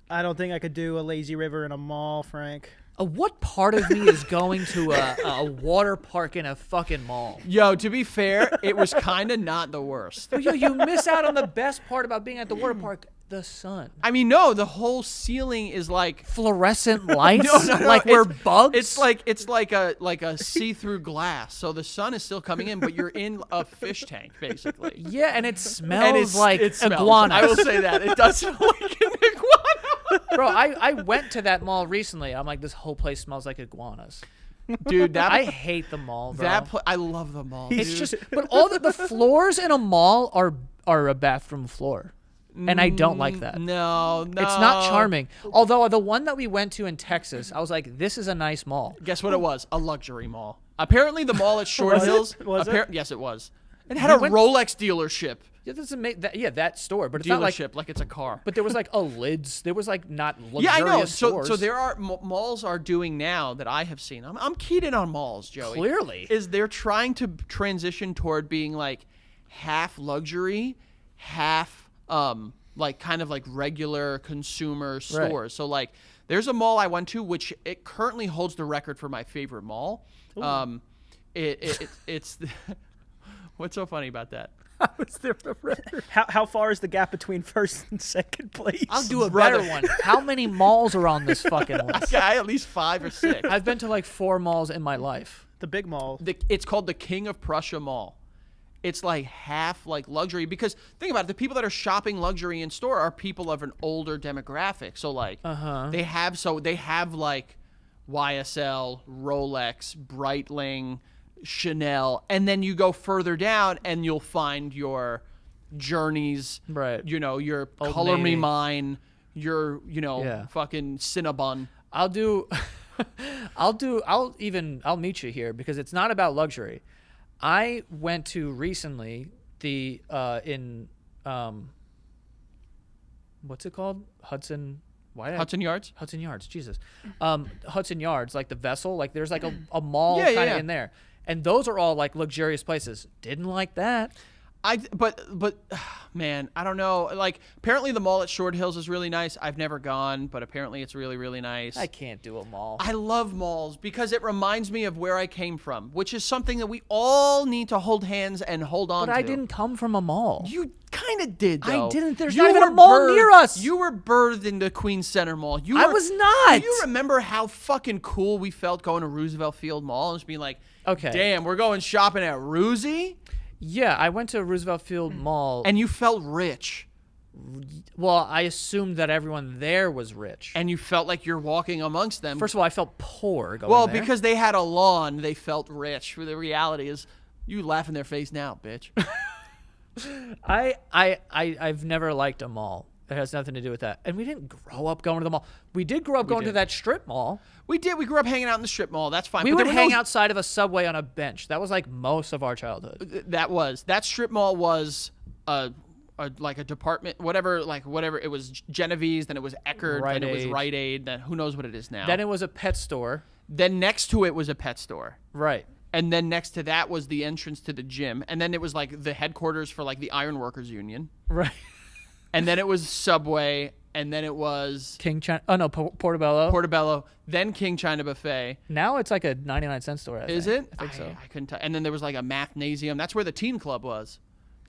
I don't think I could do a lazy river in a mall, Frank. What part of me is going to a water park in a fucking mall? Yo, to be fair, it was kind of not the worst. Yo, you miss out on the best part about being at the water park, the sun. I mean, no, the whole ceiling is like Fluorescent lights? No, Like we're bugs? It's like a see-through glass, so the sun is still coming in, but you're in a fish tank basically. Yeah, and it smells And like it smells. iguana. I will say that it does smell like an iguana. Bro, I went to that mall recently. I'm like, this whole place smells like iguanas. Dude, I hate the mall, bro. I love the mall. It's dude. just, but all the floors in a mall are a bathroom floor, and I don't like that. No, It's not charming. Although the one that we went to in Texas, I was like, this is a nice mall. Guess what it was? A luxury mall. Apparently, the mall at Short Was it? Hills. Was it? Yes, it was. It had a Rolex dealership. Yeah, that store, but it's not like. Dealership, like it's a car. But there was like a lids. There was like not luxurious Yeah, I know. stores. So there are malls are doing now that I have seen. I'm keyed in on malls, Joey. Clearly. Is they're trying to transition toward being like half luxury, half like kind of like regular consumer stores. So like there's a mall I went to which it currently holds the record for my favorite mall. It's what's so funny about that? was there a record? How far is the gap between first and second place? I'll do a Brother. better one. How many malls are on this fucking list? I at least 5 or 6. I've been to like 4 malls in my life. The big mall. It's called the King of Prussia Mall. It's like half like luxury because think about it, the people that are shopping luxury in store are people of an older demographic. So like they have like YSL, Rolex, Breitling, Chanel, and then you go further down and you'll find your Journeys, Right. Your Old Color Me Navy. Mine, your Yeah. fucking Cinnabon. I'll meet you here because it's not about luxury. I went to recently what's it called? Hudson Yards? Hudson Yards, Jesus. Hudson Yards, like the vessel, like there's like a mall Yeah, kind of yeah. in there. And those are all like luxurious places. Didn't like that. But man, I don't know. Like apparently the mall at Short Hills is really nice. I've never gone, but apparently it's really, really nice. I can't do a mall. I love malls because it reminds me of where I came from, which is something that we all need to hold hands and hold on but to. I didn't come from a mall. You kind of did, though. I didn't. There's You not even a were mall near us. You were birthed in the Queens Center Mall. I was not. Do you remember how fucking cool we felt going to Roosevelt Field Mall and just being like, Okay. damn, we're going shopping at Roosie? Yeah, I went to Roosevelt Field Mall. And you felt rich. Well, I assumed that everyone there was rich. And you felt like you're walking amongst them. First of all, I felt poor going Well, there. because they had a lawn, they felt rich. The reality is, you laugh in their face now, bitch. I've never liked a mall. It has nothing to do with that. And we didn't grow up going to the mall. We did grow up going to did. that strip mall. We did. We grew up hanging out in the strip mall. That's fine. We But would there were hang no- outside of a Subway on a bench. That was like most of our childhood. That strip mall was like a department, whatever. It was Genevieve's, then it was Eckerd, Rite then it was Aid. Rite Aid, then who knows what it is now. Then it was a pet store. Then next to it was a pet store. Right. And then next to that was the entrance to the gym. And then it was like the headquarters for like the Iron Workers Union. Right. And then it was Subway. And then it was King China. Oh, no, Portobello. Portobello. Then King China Buffet. Now it's like a 99-cent store. Is it? I think so. I couldn't tell. And then there was like a mathnasium. That's where the teen club was.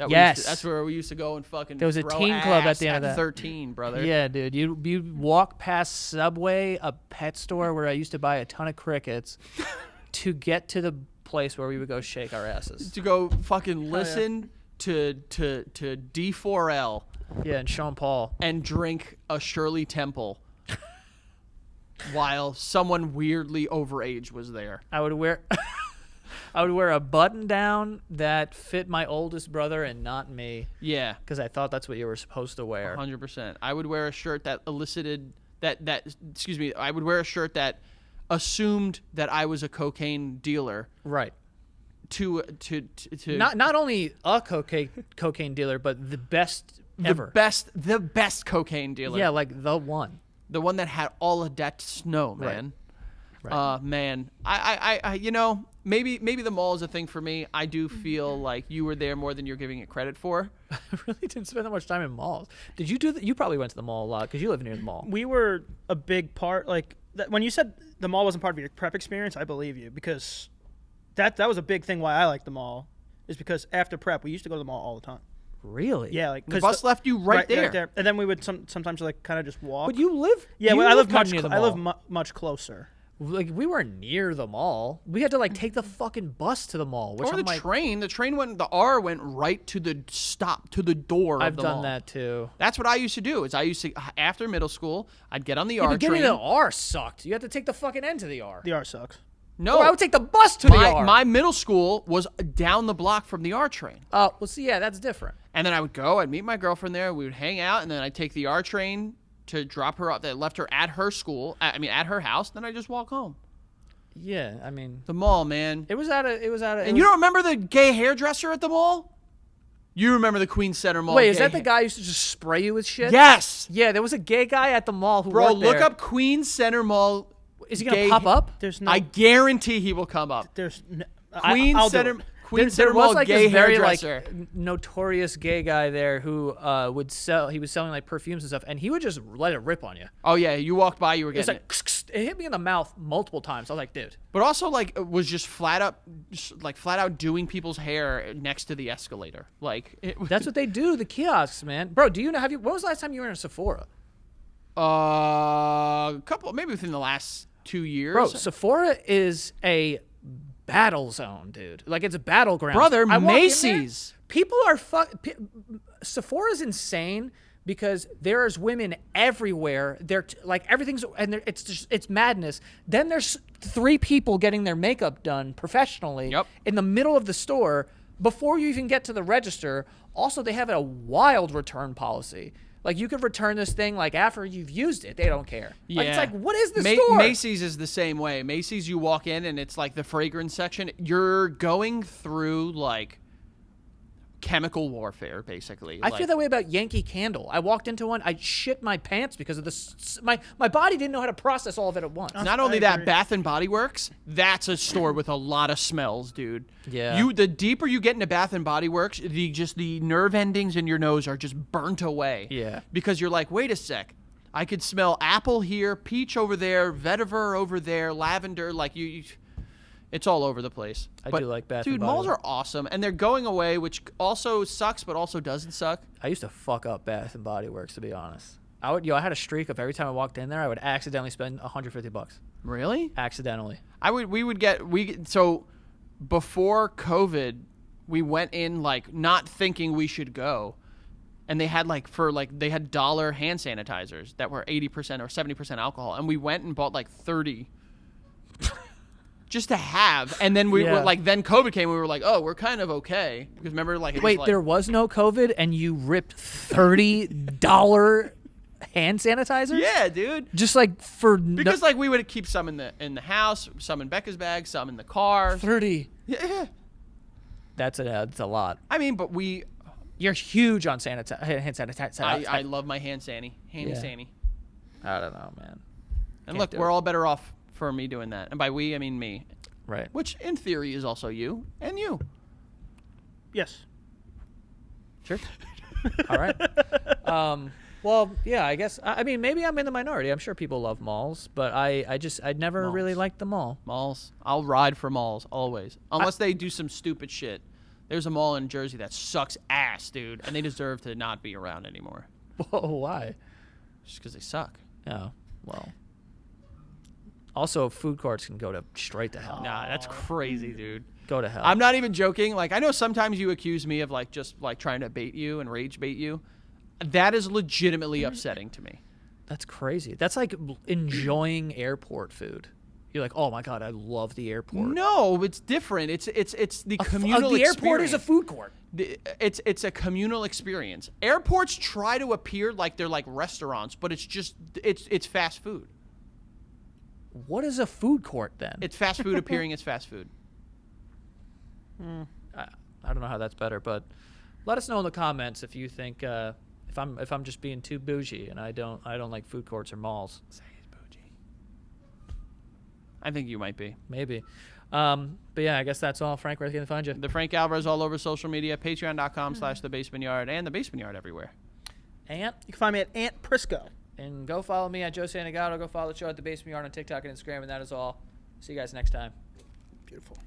Yes. That's where we used to go and fucking There was a throw teen club at ass the end of that. 13, brother. Yeah, dude. You walk past Subway, a pet store where I used to buy a ton of crickets, to get to the place where we would go shake our asses. To go fucking listen to D4L Yeah, and Sean Paul. and drink a Shirley Temple while someone weirdly overage was there. I would wear I would wear a button down that fit my oldest brother and not me, Yeah, because I thought that's what you were supposed to wear. 100%. I would wear a shirt that elicited excuse me, I would wear a shirt that assumed that I was a cocaine dealer Right. to Not only a cocaine dealer, but the best ever. the best cocaine dealer. Yeah, like the one. The one that had all of that snow, man. Right. Man, I you know, maybe the mall is a thing for me. I do feel like you were there more than you're giving it credit for. I really didn't spend that much time in malls. Did you do that? You probably went to the mall a lot because you live near the mall. We were a big part. Like when you said the mall wasn't part of your prep experience, I believe you, because that was a big thing. Why I like the mall is because after prep, we used to go to the mall all the time. Really? Yeah, like The bus left you right there. and then we would sometimes like kind of just walk. But you live. Yeah, you well, I live kinda much. near the I live mall. much closer. Like we weren't near the mall. We had to like take the fucking bus to the mall. Which Or I'm the like, train. The train went. The R went right to the stop to the door. I've of the done mall. that too. That's what I used to do. Is I used to after middle school, I'd get on the Yeah, R but getting train. to the R sucked. You had to take the fucking end to the R. The art sucks. No, Oh, I would take the bus to the my R. my middle school was down the block from the R train. Oh, well, see, yeah, that's different. And then I would go, I'd meet my girlfriend there, we would hang out, and then I'd take the R train to drop her off. That left her at her school, at her house. Then I just walk home. Yeah, I mean, The mall, man. it was out of. And you don't remember the gay hairdresser at the mall? You remember the Queen Center Mall? Wait, is gay that the guy who used to just spray you with shit? Yes, Yeah, there was a gay guy at the mall who bro. worked Look there. up Queen Center Mall. Is he gonna gay- pop up? There's no. I guarantee he will come up. There's no, Queen I'll do Center. it. Queen There Center was Mall like gay this very like hairdresser. notorious gay guy there who would sell. He was selling like perfumes and stuff, and he would just let it rip on you. Oh yeah, you walked by, you were It's getting like it. it hit me in the mouth multiple times. I was like, dude. But also like it was just flat out doing people's hair next to the escalator. Like That's what they do. The kiosks, man. Bro, do you know? When was the last time you were in a Sephora? a couple, maybe within the last 2 years. Bro, Sephora is a battle zone, dude. Like it's a battleground. Brother, I walk in there, Macy's. people are Sephora's insane because there's women everywhere. They're like everything's it's just it's madness. Then there's 3 people getting their makeup done professionally Yep. in the middle of the store before you even get to the register. Also, they have a wild return policy. Like you could return this thing like after you've used it. They don't care. Like it's like, what is the store? Macy's is the same way. Macy's, you walk in and it's like the fragrance section. You're going through like chemical warfare, basically. I feel that way about Yankee Candle. I walked into one, I shit my pants because of this. My body didn't know how to process all of it at once. Not only I that, agree. Bath and Body Works, that's a store with a lot of smells, dude. Yeah. The deeper you get into Bath and Body Works, the nerve endings in your nose are just burnt away. Yeah. Because you're like, wait a sec. I could smell apple here, peach over there, vetiver over there, lavender. Like you it's all over the place. I But, do like Bath dude, and Body malls Works. are awesome, and they're going away, which also sucks, but also doesn't suck. I used to fuck up Bath and Body Works, to be honest. I had a streak of every time I walked in there, I would accidentally spend $150. Really? Accidentally. So before COVID, we went in like not thinking we should go. And they had they had dollar hand sanitizers that were 80% or 70% alcohol, and we went and bought like 30 just to have. And then we Yeah. were like, then COVID came, we were like, oh, we're kind of okay, because remember like it Wait, was like, there was no COVID and you ripped $30 hand sanitizers? yeah, dude. Just like for Because like we would keep some in the house, some in Becca's bag, some in the car. 30. Yeah. That's a lot. I mean, but You're huge on hand sanitizer. I love my hand sanny, handy Yeah. sanny. I don't know, man. And Can't look, do we're it. all better off for me doing that. And by we, I mean me. Right. Which, in theory, is also you and you. Yes. Sure. All right. Well, yeah, I guess. I mean, maybe I'm in the minority. I'm sure people love malls, but I'd never really Malls. liked the mall. Malls. I'll ride for malls, always. Unless they do some stupid shit. There's a mall in Jersey that sucks ass, dude. And they deserve to not be around anymore. Whoa, why? Just because they suck. Oh, well. Also, food courts can go straight to hell. Nah, that's crazy, dude. Go to hell. I'm not even joking. Like, I know sometimes you accuse me of, like, just, like, trying to bait you and rage bait you. That is legitimately upsetting to me. That's crazy. That's like enjoying airport food. You're like, oh my god, I love the airport. No, it's different. It's the communal the airport is a experience. food court. It's a communal experience. Airports try to appear like they're like restaurants, but it's fast food. What is a food court then? It's fast food appearing as fast food. I don't know how that's better, but let us know in the comments if you think if I'm just being too bougie and I don't like food courts or malls. Say it's bougie. I think you might be. Maybe. But yeah, I guess that's all. Frank, where can they find you? The Frank Alvarez all over social media, patreon.com/The Basement Yard, and The Basement Yard everywhere. Ant. You can find me at Ant Prisco. And go follow me at Joe Santagato. Go follow the show at The Basement Yard on TikTok and Instagram. And that is all. See you guys next time. Beautiful.